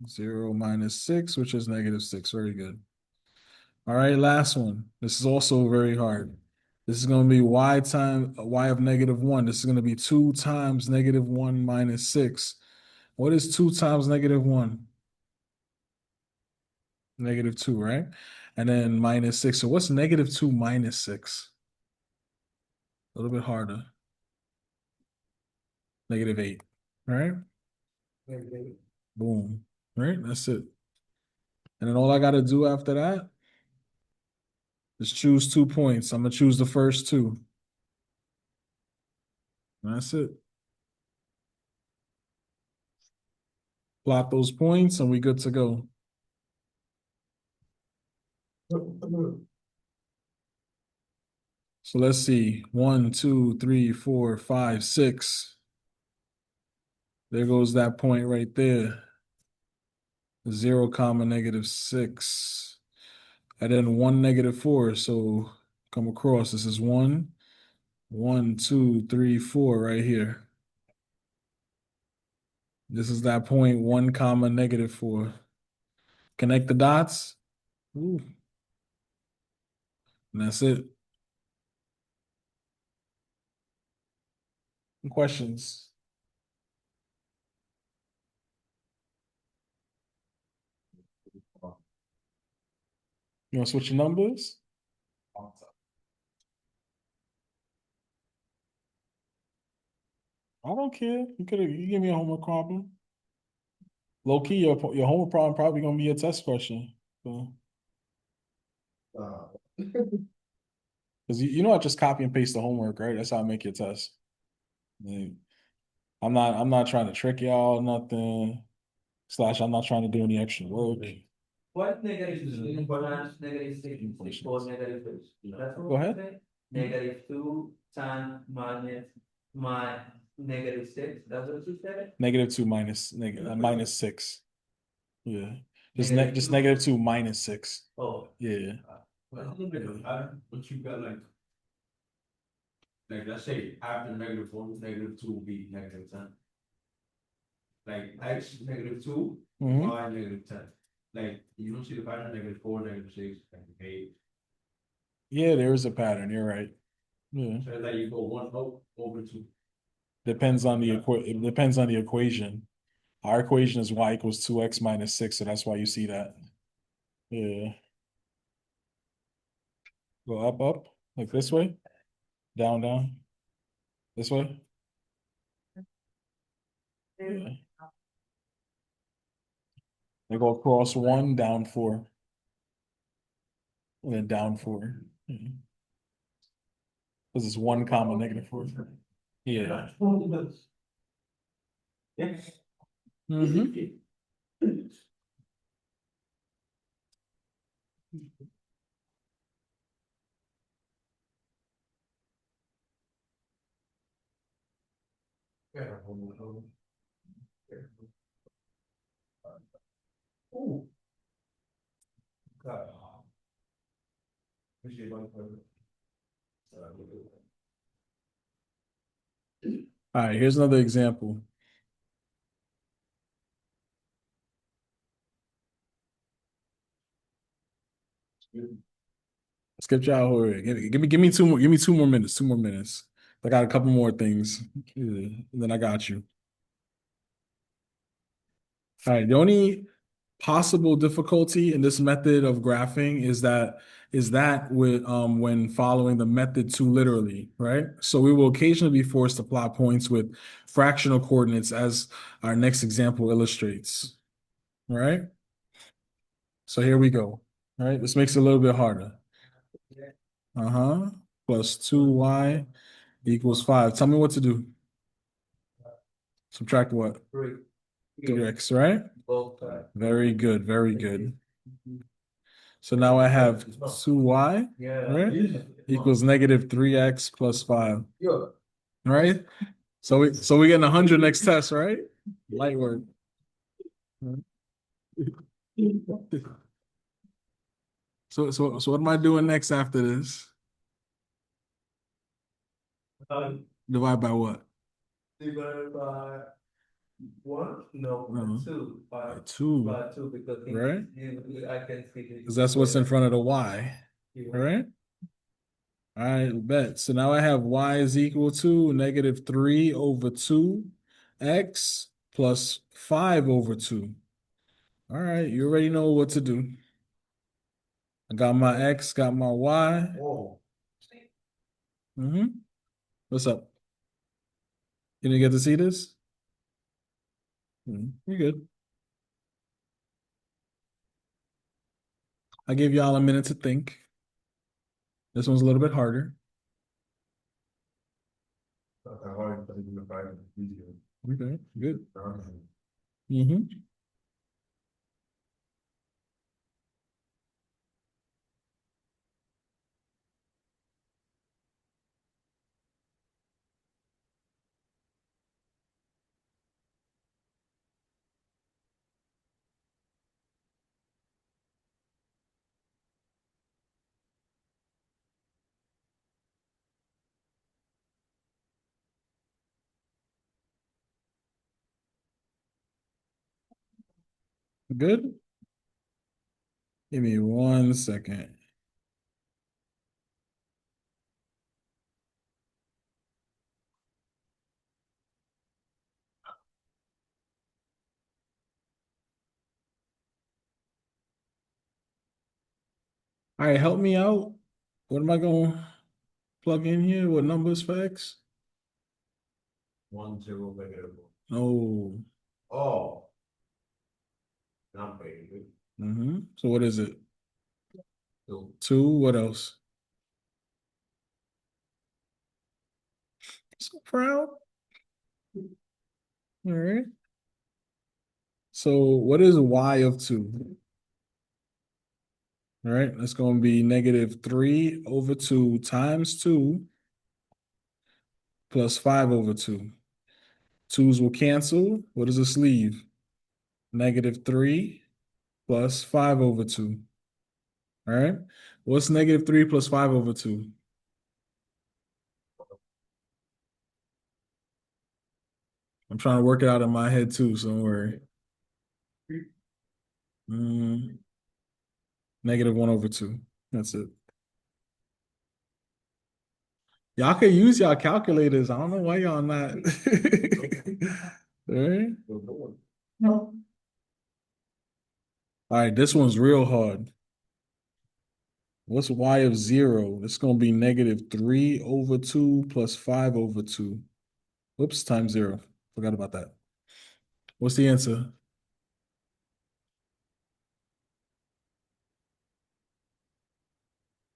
0 minus 6, which is -6. Very good. All right, last one. This is also very hard. This is going to be y times y of -1. This is going to be 2 times -1 minus 6. What is 2 times -1? -2, right? And then minus 6. So what's -2 minus 6? A little bit harder. -8, right? Boom. Right? That's it. And then all I got to do after that is choose 2 points. I'm going to choose the first two. That's it. Plot those points and we good to go. So let's see. 1, 2, 3, 4, 5, 6. There goes that point right there. 0 comma -6. And then 1 -4. So come across. This is 1, 1, 2, 3, 4 right here. This is that point 1 comma -4. Connect the dots. Ooh, and that's it. Questions? You want to switch your numbers? I don't care. You give me a homework problem. Low key, your homework problem probably gonna be a test question. So, because you know I just copy and paste the homework, right? That's how I make your test. Like, I'm not trying to trick y'all, nothing. Slash, I'm not trying to do any extra work. What negative balance -6 equals -2? That's Go what we ahead. say. -2 times my -6. That's what you said. -2 minus 6. Yeah. Just -2. -2 minus 6. Oh. Yeah. Well, it's a bit of a pattern, but you got like let's say after -1, -2 will be -10. Like x -2, Mhm. y -10. Like you don't see the pattern -4, -6, -8. Yeah, there is a pattern. You're right. Yeah. So it's like you go one over two. It depends on the equation. Our equation is y equals 2x minus 6, so that's why you see that. Yeah. Go up, up, like this way, down, down, this way. Yeah. They go across 1, down 4, and then down 4. Yeah. Because it's 1 comma -4. Yeah. Mm-hmm. Ooh, God. All right, here's another example. Skip y'all horror. Give me 2 more. Give me 2 more minutes. 2 more minutes. I got a couple more things. Yeah, and then I got you. All right. The only possible difficulty in this method of graphing is that is that with when following the method too literally, right? So we will occasionally be forced to plot points with fractional coordinates as our next example illustrates, right? So here we go. All right, this makes it a little bit harder. Uh-huh. Plus 2y equals 5. Tell me what to do. Subtract what? 3x, right? Very good, very good. So now I have 2y, right? Equals negative 3x plus 5, right? So we getting 100 next test, right? Light work. So what am I doing next after this? Divide by what? By two, right? Because that's what's in front of the y, right? All right, bet. So now I have y is equal to negative 3 over 2x plus 5 over 2. All right, you already know what to do. I got my x, got my y. Mm-hmm. What's up? You didn't get to see this? You're good. I gave y'all a minute to think. This one's a little bit harder. Okay, good. Mm-hmm. Good. Give me 1 second. All right, help me out. What am I going to plug in here? What numbers for x? 1, 0, negative 1. No. Oh. Not big. Mm-hmm. So what is it? 2. 2. What else? So proud. All right. So what is y of 2? All right, that's going to be negative 3 over 2 times 2 plus 5 over 2. Twos will cancel. What does this leave? Negative 3 plus 5 over 2. All right. What's negative 3 plus 5 over 2? I'm trying to work it out in my head too, so don't worry. Mm, negative 1 over 2. That's it. Y'all can use y'all calculators. I don't know why y'all not. All right. All right, this one's real hard. What's y of 0? It's going to be negative 3 over 2 plus 5 over 2. Whoops, times 0. Forgot about that. What's the answer?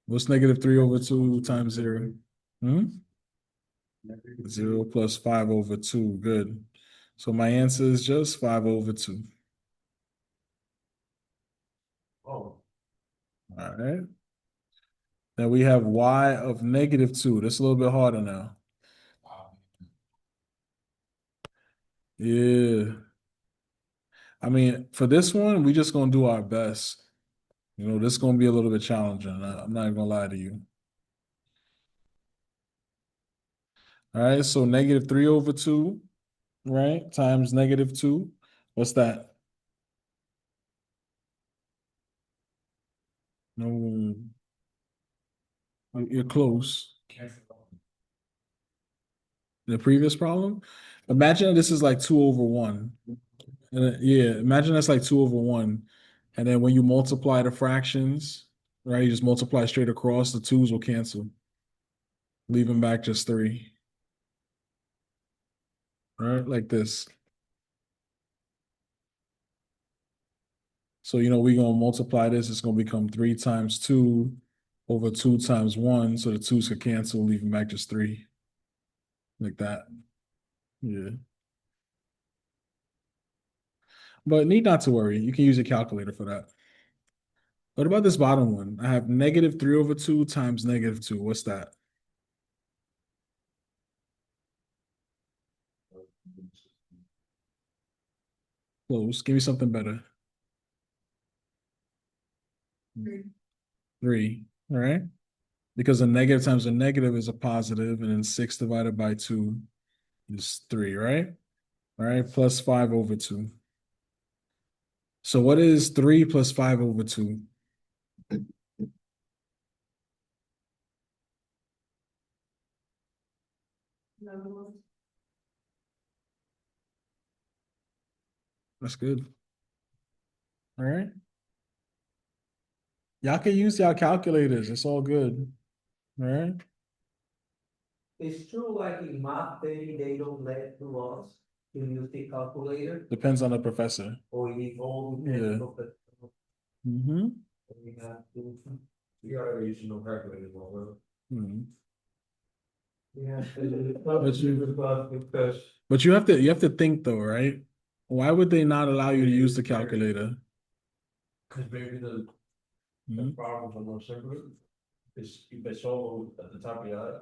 What's negative 3 over 2 times 0? Hmm? 0 plus 5 over 2. Good. So my answer is just 5 over 2. Oh. All right. Then we have y of negative 2. That's a little bit harder now. Yeah. I mean, for this one, we just gonna do our best. This is gonna be a little bit challenging. I'm not gonna lie to you. All right, so negative 3 over 2, right, times negative 2. What's that? No, you're close. The previous problem? Imagine this is like 2 over 1. Yeah, imagine that's like 2 over 1. And then when you multiply the fractions, right? You just multiply straight across, the twos will cancel, leaving back just three, right? Like this. So, we're going to multiply this. It's going to become 3 times 2 over 2 times 1. So the twos could cancel, leaving back just 3, like that. Yeah. But need not to worry. You can use a calculator for that. What about this bottom one? I have negative 3 over 2 times negative 2. What's that? Close. Give me something better. 3. All right. Because a negative times a negative is a positive, and then 6 divided by 2 is 3, right? All right. Plus 5 over 2. So what is 3 plus 5 over 2? That's good. All right. Y'all can use y'all calculators. It's all good. All right. It's true, like in math, they don't let to us to use the calculator, Depends on the professor. or it all Yeah. depends on the. Mm-hmm. We have to. We are using no calculator, well, Mm-hmm. we have to. Because. But you have to think though, right? Why would they not allow you to use the calculator? Because maybe the Mhm. problems are more simpler, is if they solve at the top of your head.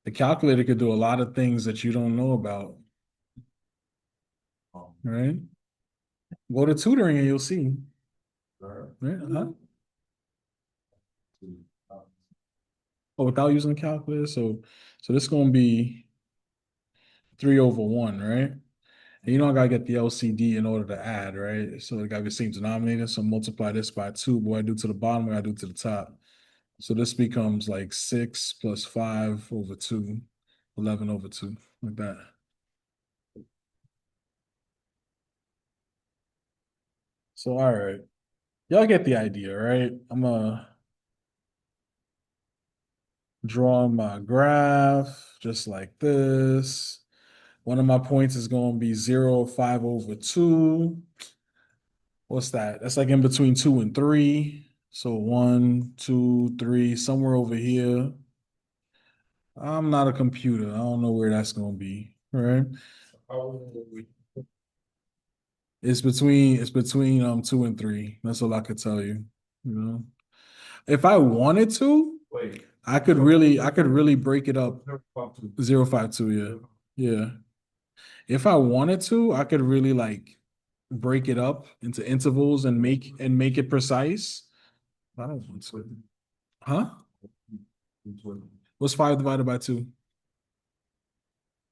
The calculator could do a lot of things that you don't know about, right? Go to tutoring and you'll see. Right? Huh? Oh, without using the calculator, so this is gonna be 3/1, right? And I gotta get the LCD in order to add, right? So it gotta be the same denominator. So multiply this by 2. What I do to the bottom, what I do to the top. So this becomes like 6 plus 5 over 2, 11 over 2, like that. So all right. Y'all get the idea, right? I'm gonna draw my graph just like this. One of my points is going to be 0, 5 over 2. What's that? That's like in between 2 and 3. So 1, 2, 3, somewhere over here. I'm not a computer. I don't know where that's going to be. All right. It's between 2 and 3. That's all I could tell you. You know, if I wanted to, I could really break it up. 0, 5, 2. Yeah. Yeah. If I wanted to, I could really like break it up into intervals and make it precise. I don't want to. Huh? What's 5 divided by 2?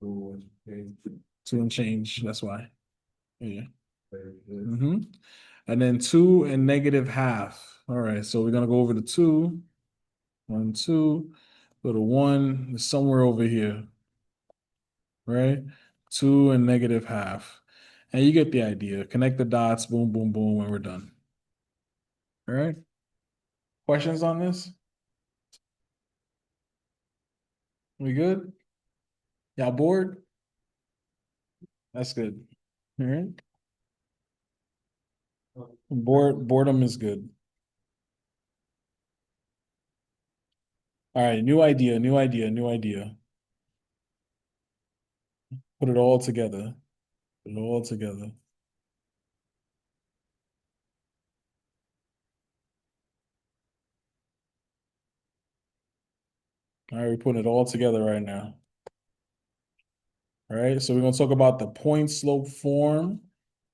2 and change. That's why. Yeah. Mm-hmm. And then 2 and negative half. All right. So we're gonna go over the 2. 1, 2. Go to 1. It's somewhere over here. Right? 2 and negative half. And you get the idea. Connect the dots. Boom, boom, boom, and we're done. All right. Questions on this? We good? Y'all bored? That's good. All right. Boredom is good. All right, new idea, new idea, new idea. Put it all together. Put it all together. All right, we're putting it all together right now. All right, so we're going to talk about the point slope form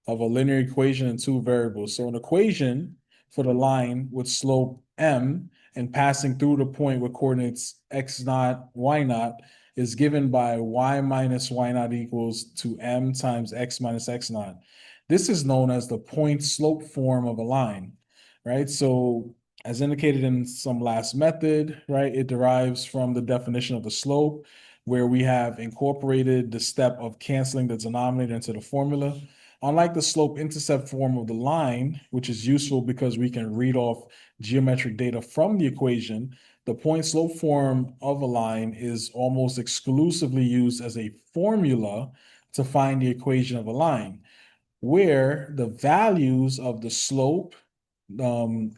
of a linear equation in two variables. So an equation for the line with slope m and passing through the point with coordinates x naught, y naught is given by y minus y naught equals to m times x minus x naught. This is known as the point slope form of a line, right? So as indicated in some last method, right, it derives from the definition of the slope, where we have incorporated the step of canceling the denominator into the formula. Unlike the slope-intercept form of the line, which is useful because we can read off geometric data from the equation, the point-slope form of a line is almost exclusively used as a formula to find the equation of a line, where the values of the slope,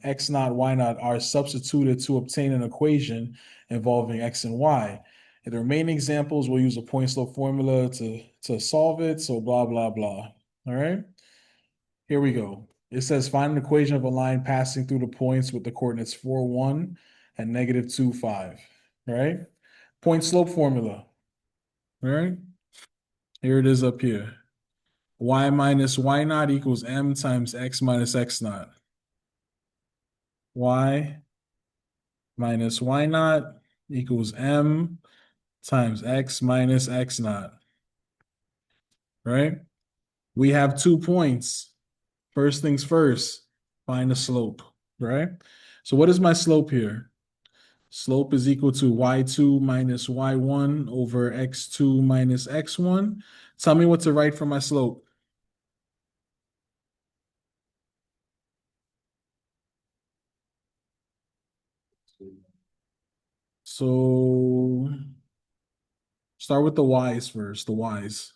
x naught, y naught, are substituted to obtain an equation involving x and y. In the remaining examples, we'll use a point slope formula to solve it. So blah, blah, blah. All right. Here we go. It says find an equation of a line passing through the points with the coordinates 4, 1 and negative 2, 5. All right. Point slope formula. All right. Here it is up here. Y minus y naught equals m times x minus x naught. Y minus y naught equals m times x minus x naught, right? We have 2 points. First things first, find the slope, right? So what is my slope here? Slope is equal to y2 minus y1 over x2 minus x1. Tell me what to write for my slope. So start with the y's first, the y's.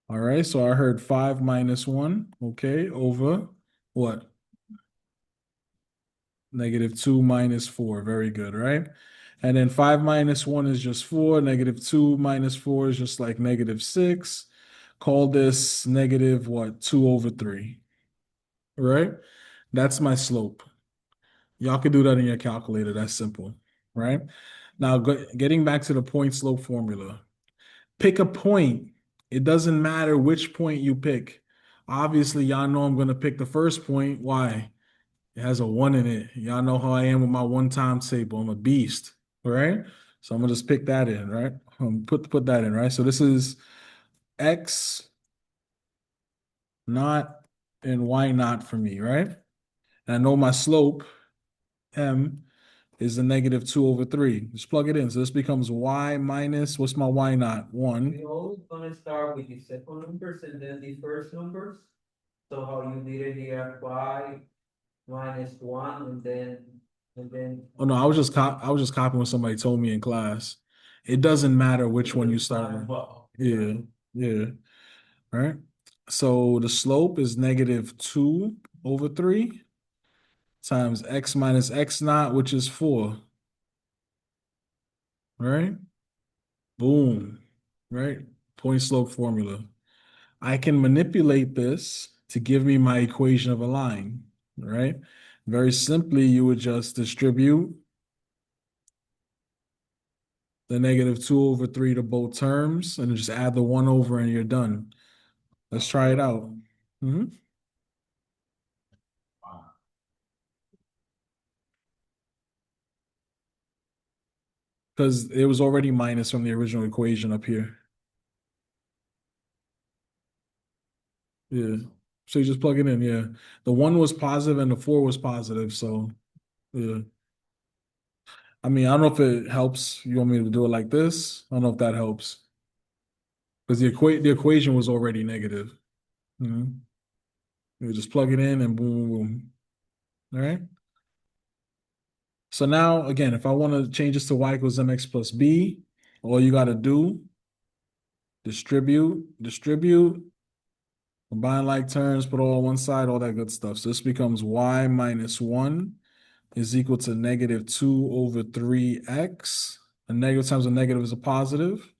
All right, so I heard 5 minus 1, okay, over what? Negative 2 minus 4. Very good, right? And then 5 minus 1 is just 4. Negative 2 minus 4 is just like negative 6. Call this negative what? 2 over 3, right? That's my slope. Y'all can do that in your calculator. That's simple, right? Now, getting back to the point slope formula, pick a point. It doesn't matter which point you pick. Obviously, y'all know I'm going to pick the first point. Why? It has a 1 in it. Y'all know how I am with my one-time table. I'm a beast, right? So I'm gonna just pick that in, right? Put that in, right? So this is x naught and y naught for me, right? And I know my slope, m, is a negative 2 over 3. Just plug it in. So this becomes y minus, what's my y naught? 1. We always gonna start with the second numbers and then the first numbers. So how you did it here, y minus one, and then. Oh no, I was just copying what somebody told me in class. It doesn't matter which one you start with. Well, Yeah, yeah. Right? So the slope is negative 2 over 3 times x minus x naught, which is 4. Right? Boom. Right? Point slope formula. I can manipulate this to give me my equation of a line. Right? Very simply, you would just distribute the negative 2 over 3 to both terms and just add the 1 over and you're done. Let's try it out. Because it was already minus from the original equation up here. Yeah. So you just plug it in. Yeah. The 1 was positive and the 4 was positive. So, yeah. I mean, I don't know if it helps. You want me to do it like this? I don't know if that helps. Because the equation was already negative. Mhm. You just plug it in and boom, boom, boom. All right. So now, again, if I want to change this to y equals mx plus b, all you got to do, distribute, combine like terms, put all on one side, all that good stuff. So this becomes y minus 1 is equal to negative 2 over 3x. A negative times a negative is a positive.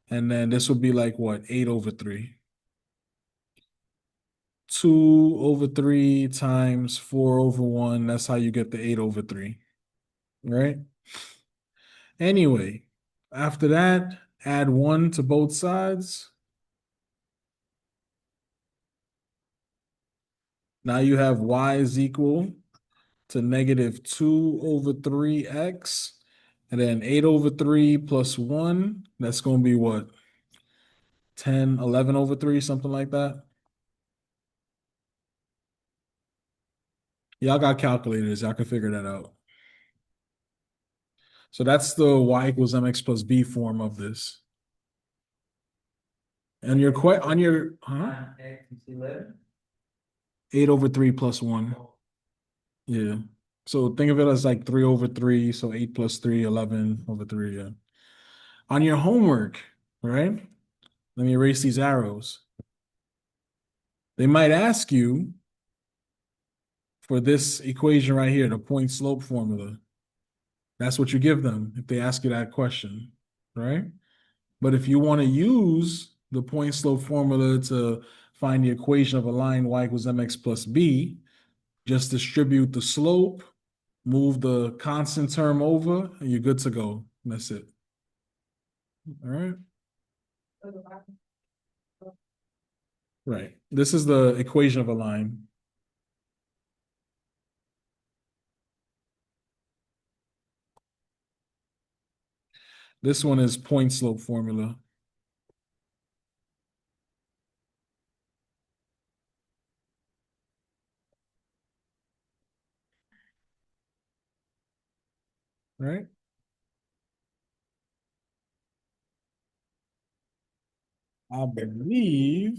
And then this would be like what? 8 over 3. 2 over 3 times 4 over 1. That's how you get the 8 over 3. Right? Anyway, after that, add 1 to both sides. Now you have y is equal to negative 2 over 3x. And then 8 over 3 plus 1. That's going to be what? 10, 11 over 3, something like that. Y'all got calculators. Y'all can figure that out. So that's the y equals mx plus b form of this. And your on your and x is 11. 8/3 plus one. Yeah. So think of it as like 3/3. So 8 plus 3, 11/3. Yeah. On your homework, right? Let me erase these arrows. They might ask you for this equation right here, the point slope formula. That's what you give them if they ask you that question, right? But if you want to use the point slope formula to find the equation of a line y equals mx plus b, just distribute the slope, move the constant term over, and you're good to go. That's it. All right. Right. This is the equation of a line. This one is point slope formula. Right. I believe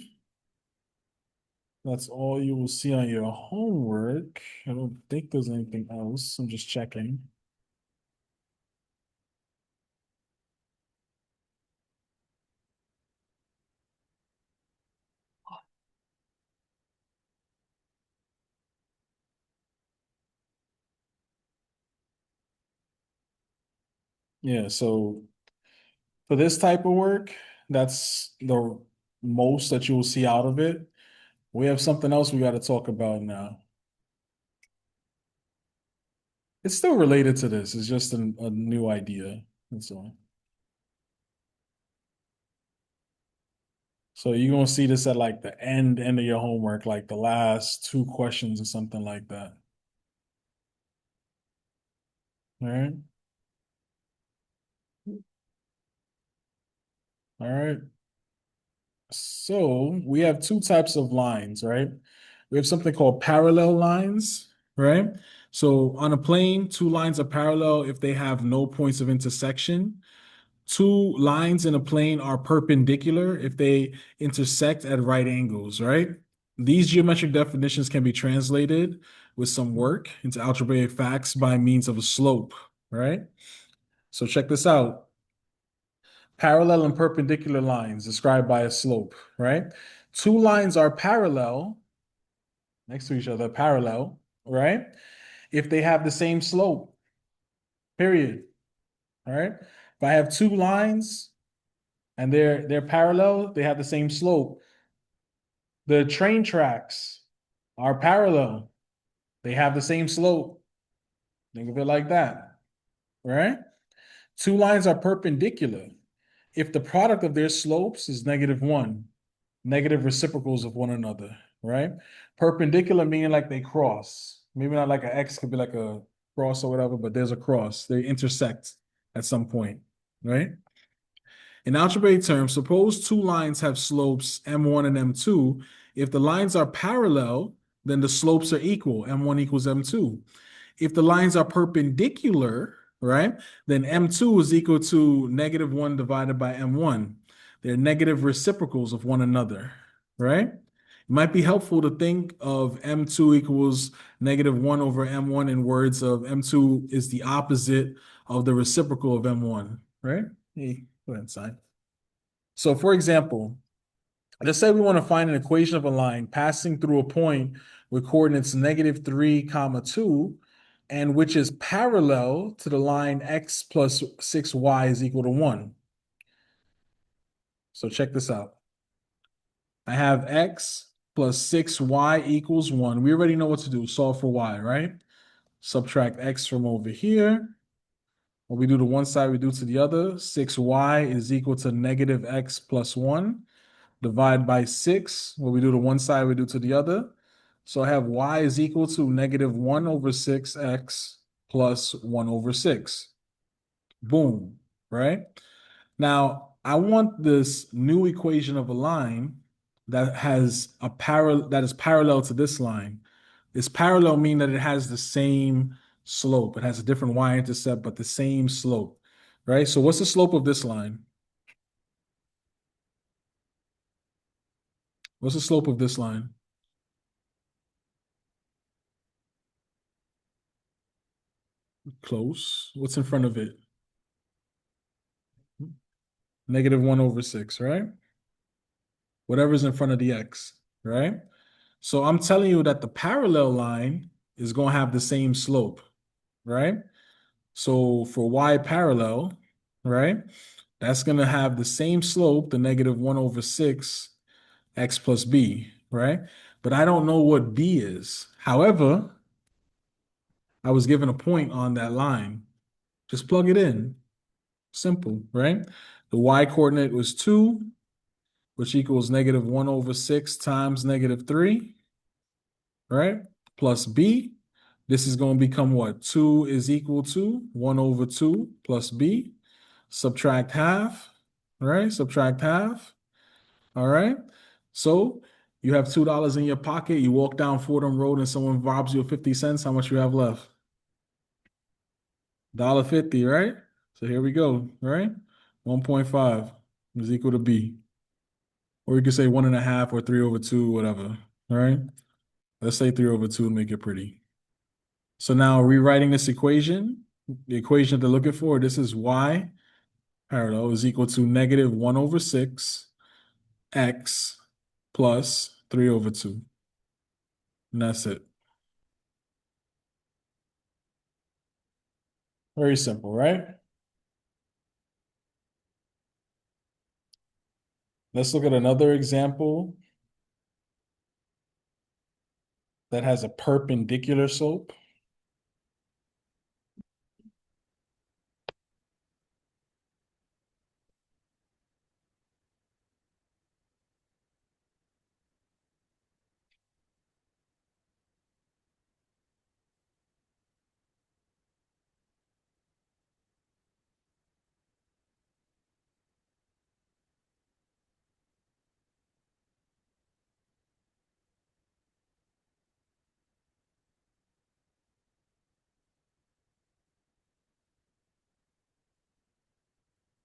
that's all you will see on your homework. I don't think there's anything else. I'm just checking. Yeah, so for this type of work, that's the most that you will see out of it. We have something else we got to talk about now. It's still related to this. It's just a new idea. That's all. So you're gonna see this at like the end of your homework, like the last two questions or something like that. All right. All right. So we have two types of lines, right? We have something called parallel lines, right? So on a plane, two lines are parallel if they have no points of intersection. Two lines in a plane are perpendicular if they intersect at right angles, right? These geometric definitions can be translated with some work into algebraic facts by means of a slope, right? So check this out. Parallel and perpendicular lines described by a slope, right? Two lines are parallel next to each other, parallel, right? If they have the same slope, period. All right. If I have two lines and they're parallel, they have the same slope. The train tracks are parallel. They have the same slope. Think of it like that, right? Two lines are perpendicular. If the product of their slopes is -1, negative reciprocals of one another, right? Perpendicular meaning like they cross. Maybe not like an X, could be like a cross or whatever, but there's a cross. They intersect at some point, right? In algebraic terms, suppose two lines have slopes m1 and m2. If the lines are parallel, then the slopes are equal. M1 equals m2. If the lines are perpendicular, right, then m2 is equal to -1 divided by m1. They're negative reciprocals of one another, right? It might be helpful to think of m2 equals -1 over m1 in words of m2 is the opposite of the reciprocal of m1, right? Hey, go ahead and sign. So for example, let's say we want to find an equation of a line passing through a point with coordinates -3, comma 2, and which is parallel to the line x plus 6y is equal to 1. So check this out. I have x plus 6y equals 1. We already know what to do. Solve for y, right? Subtract x from over here. What we do to one side, we do to the other. 6y is equal to -x plus 1. Divide by 6. What we do to one side, we do to the other. So I have y is equal to -1 over 6x plus 1 over 6. Boom, right? Now, I want this new equation of a line that is parallel to this line. This parallel mean that it has the same slope. It has a different y-intercept, but the same slope, right? So what's the slope of this line? What's the slope of this line? Close. What's in front of it? -1/6, right? Whatever's in front of the x, right? So I'm telling you that the parallel line is going to have the same slope, right? So for y parallel, right, that's going to have the same slope, the -1/6 x plus b, right? But I don't know what b is. However, I was given a point on that line. Just plug it in. Simple, right? The y coordinate was 2, which equals -1/6 times -3, right? Plus b. This is going to become what? 2 is equal to 1/2 plus b. Subtract half, right? Subtract half. All right. So you have $2 in your pocket. You walk down Fordham Road and someone robs you of 50 cents. How much you have left? $1.50, right? So here we go, right? 1.5 is equal to B. Or you could say 1.5 or 3/2, whatever. All right. Let's say 3/2 and make it pretty. So now rewriting this equation, the equation they're looking for, this is y parallel is equal to -1/6 x plus 3/2. And that's it. Very simple, right? Let's look at another example that has a perpendicular slope.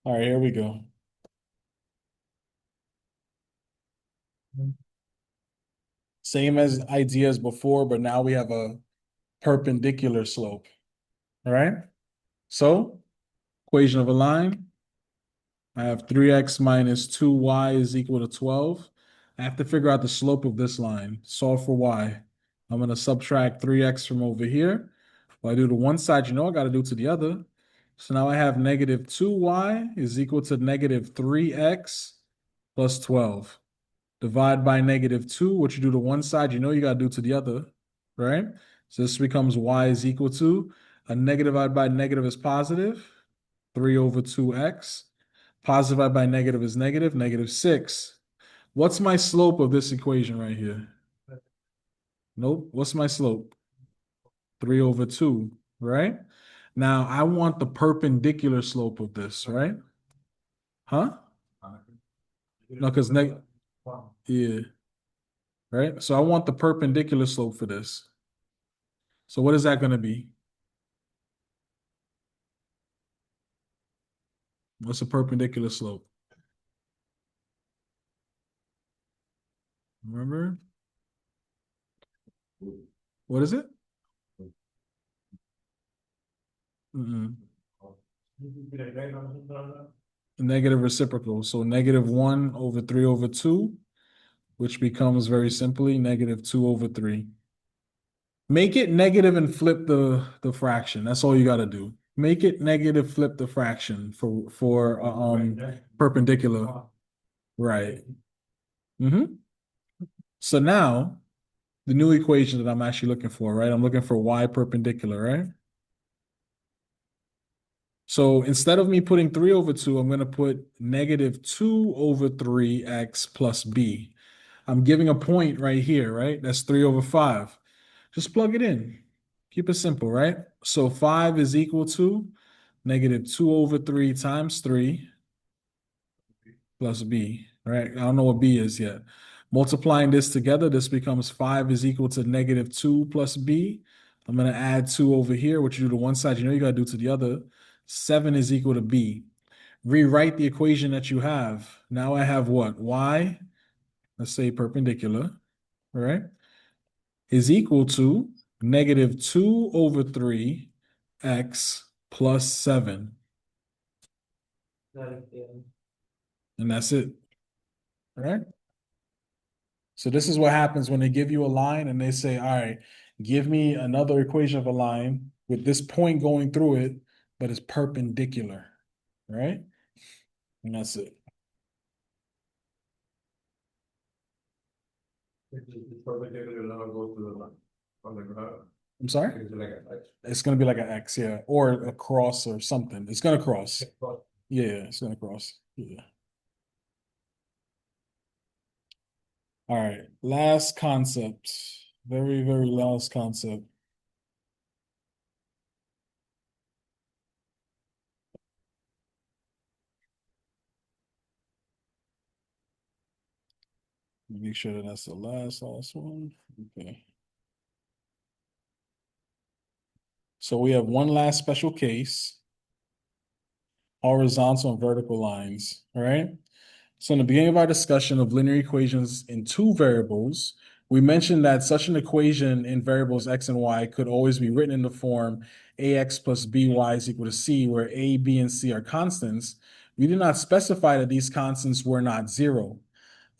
All right, here we go. Same as ideas before, but now we have a perpendicular slope. All right. So, equation of a line. I have 3x minus 2y is equal to 12. I have to figure out the slope of this line. Solve for y. I'm going to subtract 3x from over here. Well, I do to one side, you know I got to do to the other. So now I have -2y is equal to -3x plus 12. Divide by -2. What you do to one side, you know you got to do to the other, right? So this becomes y is equal to a negative divided by negative is positive, 3/2x. Positive divided by negative is negative, -6. What's my slope of this equation right here? Nope. What's my slope? 3/2, right? Now I want the perpendicular slope of this, right? Huh? No, because yeah, right? So I want the perpendicular slope for this. So what is that going to be? What's a perpendicular slope? Remember? What is it? Mm-mm. Negative reciprocal. So -1/3/2, which becomes very simply -2/3. Make it negative and flip the fraction. That's all you got to do. Make it negative, flip the fraction for perpendicular. Right. Mm-hmm. So now the new equation that I'm actually looking for, right? I'm looking for y perpendicular, right? So instead of me putting 3/2, I'm going to put -2/3x plus b. I'm giving a point right here, right? That's 3/5. Just plug it in. Keep it simple, right? So 5 is equal to -2/3 times 3 plus b, right? I don't know what b is yet. Multiplying this together, this becomes 5 is equal to -2 plus b. I'm going to add 2 over here. What you do to one side, you know you got to do to the other. 7 is equal to b. Rewrite the equation that you have. Now I have what? Y let's say perpendicular, all right, is equal to negative 2 over 3 x plus 7. And that's it, all right? So this is what happens when they give you a line and they say, all right, give me another equation of a line with this point going through it, but it's perpendicular, right? And that's it. It's perpendicular now go to the line on the ground. I'm sorry? It's like a X. It's going to be like an X, yeah, or a cross or something. It's going to cross. Yeah, it's going to cross. Yeah. All right. Last concept. Very, very last concept. Make sure that that's the last one. Okay. So we have one last special case, horizontal and vertical lines, all right? So in the beginning of our discussion of linear equations in two variables, we mentioned that such an equation in variables x and y could always be written in the form ax plus by is equal to c, where a, b, and c are constants. We did not specify that these constants were not zero.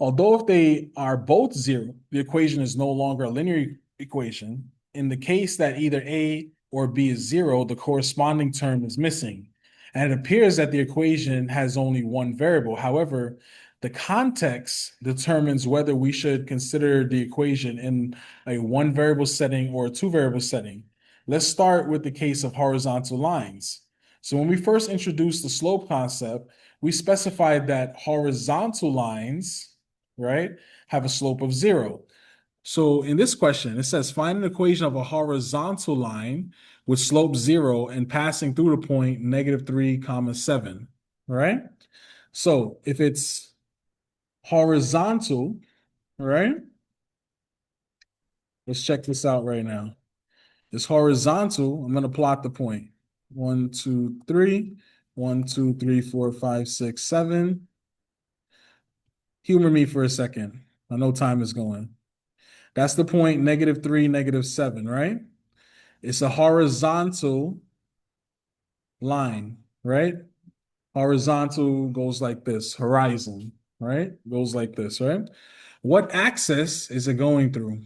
Although if they are both zero, the equation is no longer a linear equation. In the case that either A or B is zero, the corresponding term is missing. And it appears that the equation has only one variable. However, the context determines whether we should consider the equation in a one variable setting or a two variable setting. Let's start with the case of horizontal lines. So when we first introduced the slope concept, we specified that horizontal lines, right, have a slope of 0. So in this question, it says find an equation of a horizontal line with slope 0 and passing through the point negative 3 comma 7, right? So if it's horizontal, right, let's check this out right now. It's horizontal. I'm going to plot the point. 1, 2, 3. 1, 2, 3, 4, 5, 6, 7. Humor me for a second. I know time is going. That's the point negative 3, negative 7, right? It's a horizontal line, right? Horizontal goes like this, horizon, right? Goes like this, right? What axis is it going through?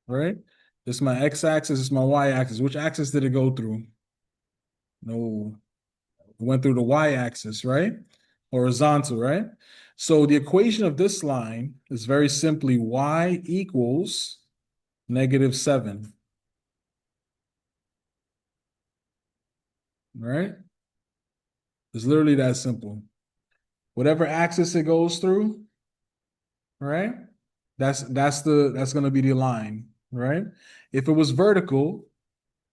Right? This is my x-axis, this is my y-axis. Which axis did it go through? No, it went through the y-axis, right? Horizontal, right? So the equation of this line is very simply y equals negative 7, right? It's literally that simple. Whatever axis it goes through, right? That's gonna be the line, right? If it was vertical,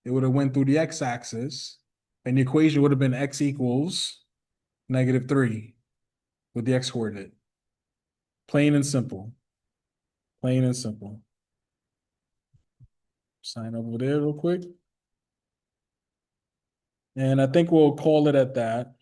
it would have went through the x-axis, and the equation would have been x equals negative 3 with the x coordinate. Plain and simple. Plain and simple. Sign over there real quick. And I think we'll call it at that.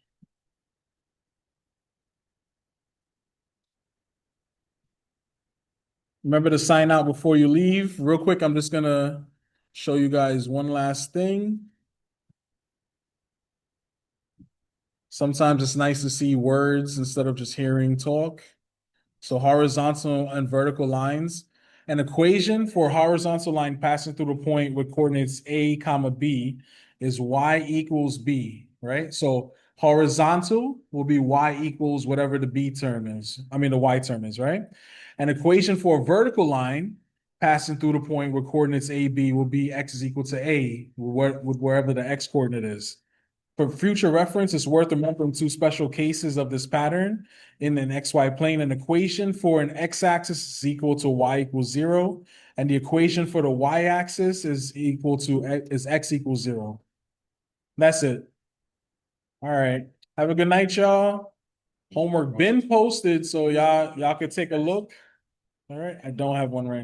Remember to sign out before you leave. Real quick, I'm just gonna show you guys one last thing. Sometimes it's nice to see words instead of just hearing talk. So horizontal and vertical lines. An equation for a horizontal line passing through the point with coordinates A comma B is y equals B, right? So horizontal will be y equals whatever the B term is. I mean, the y term is, right? An equation for a vertical line passing through the point with coordinates A, B will be x is equal to A with wherever the x coordinate is. For future reference, it's worth remembering two special cases of this pattern in an xy plane. An equation for an x-axis is equal to y equals 0, and the equation for the y-axis is equal to x equals 0. That's it. All right. Have a good night, y'all. Homework been posted, so y'all could take a look. All right. I don't have one right now.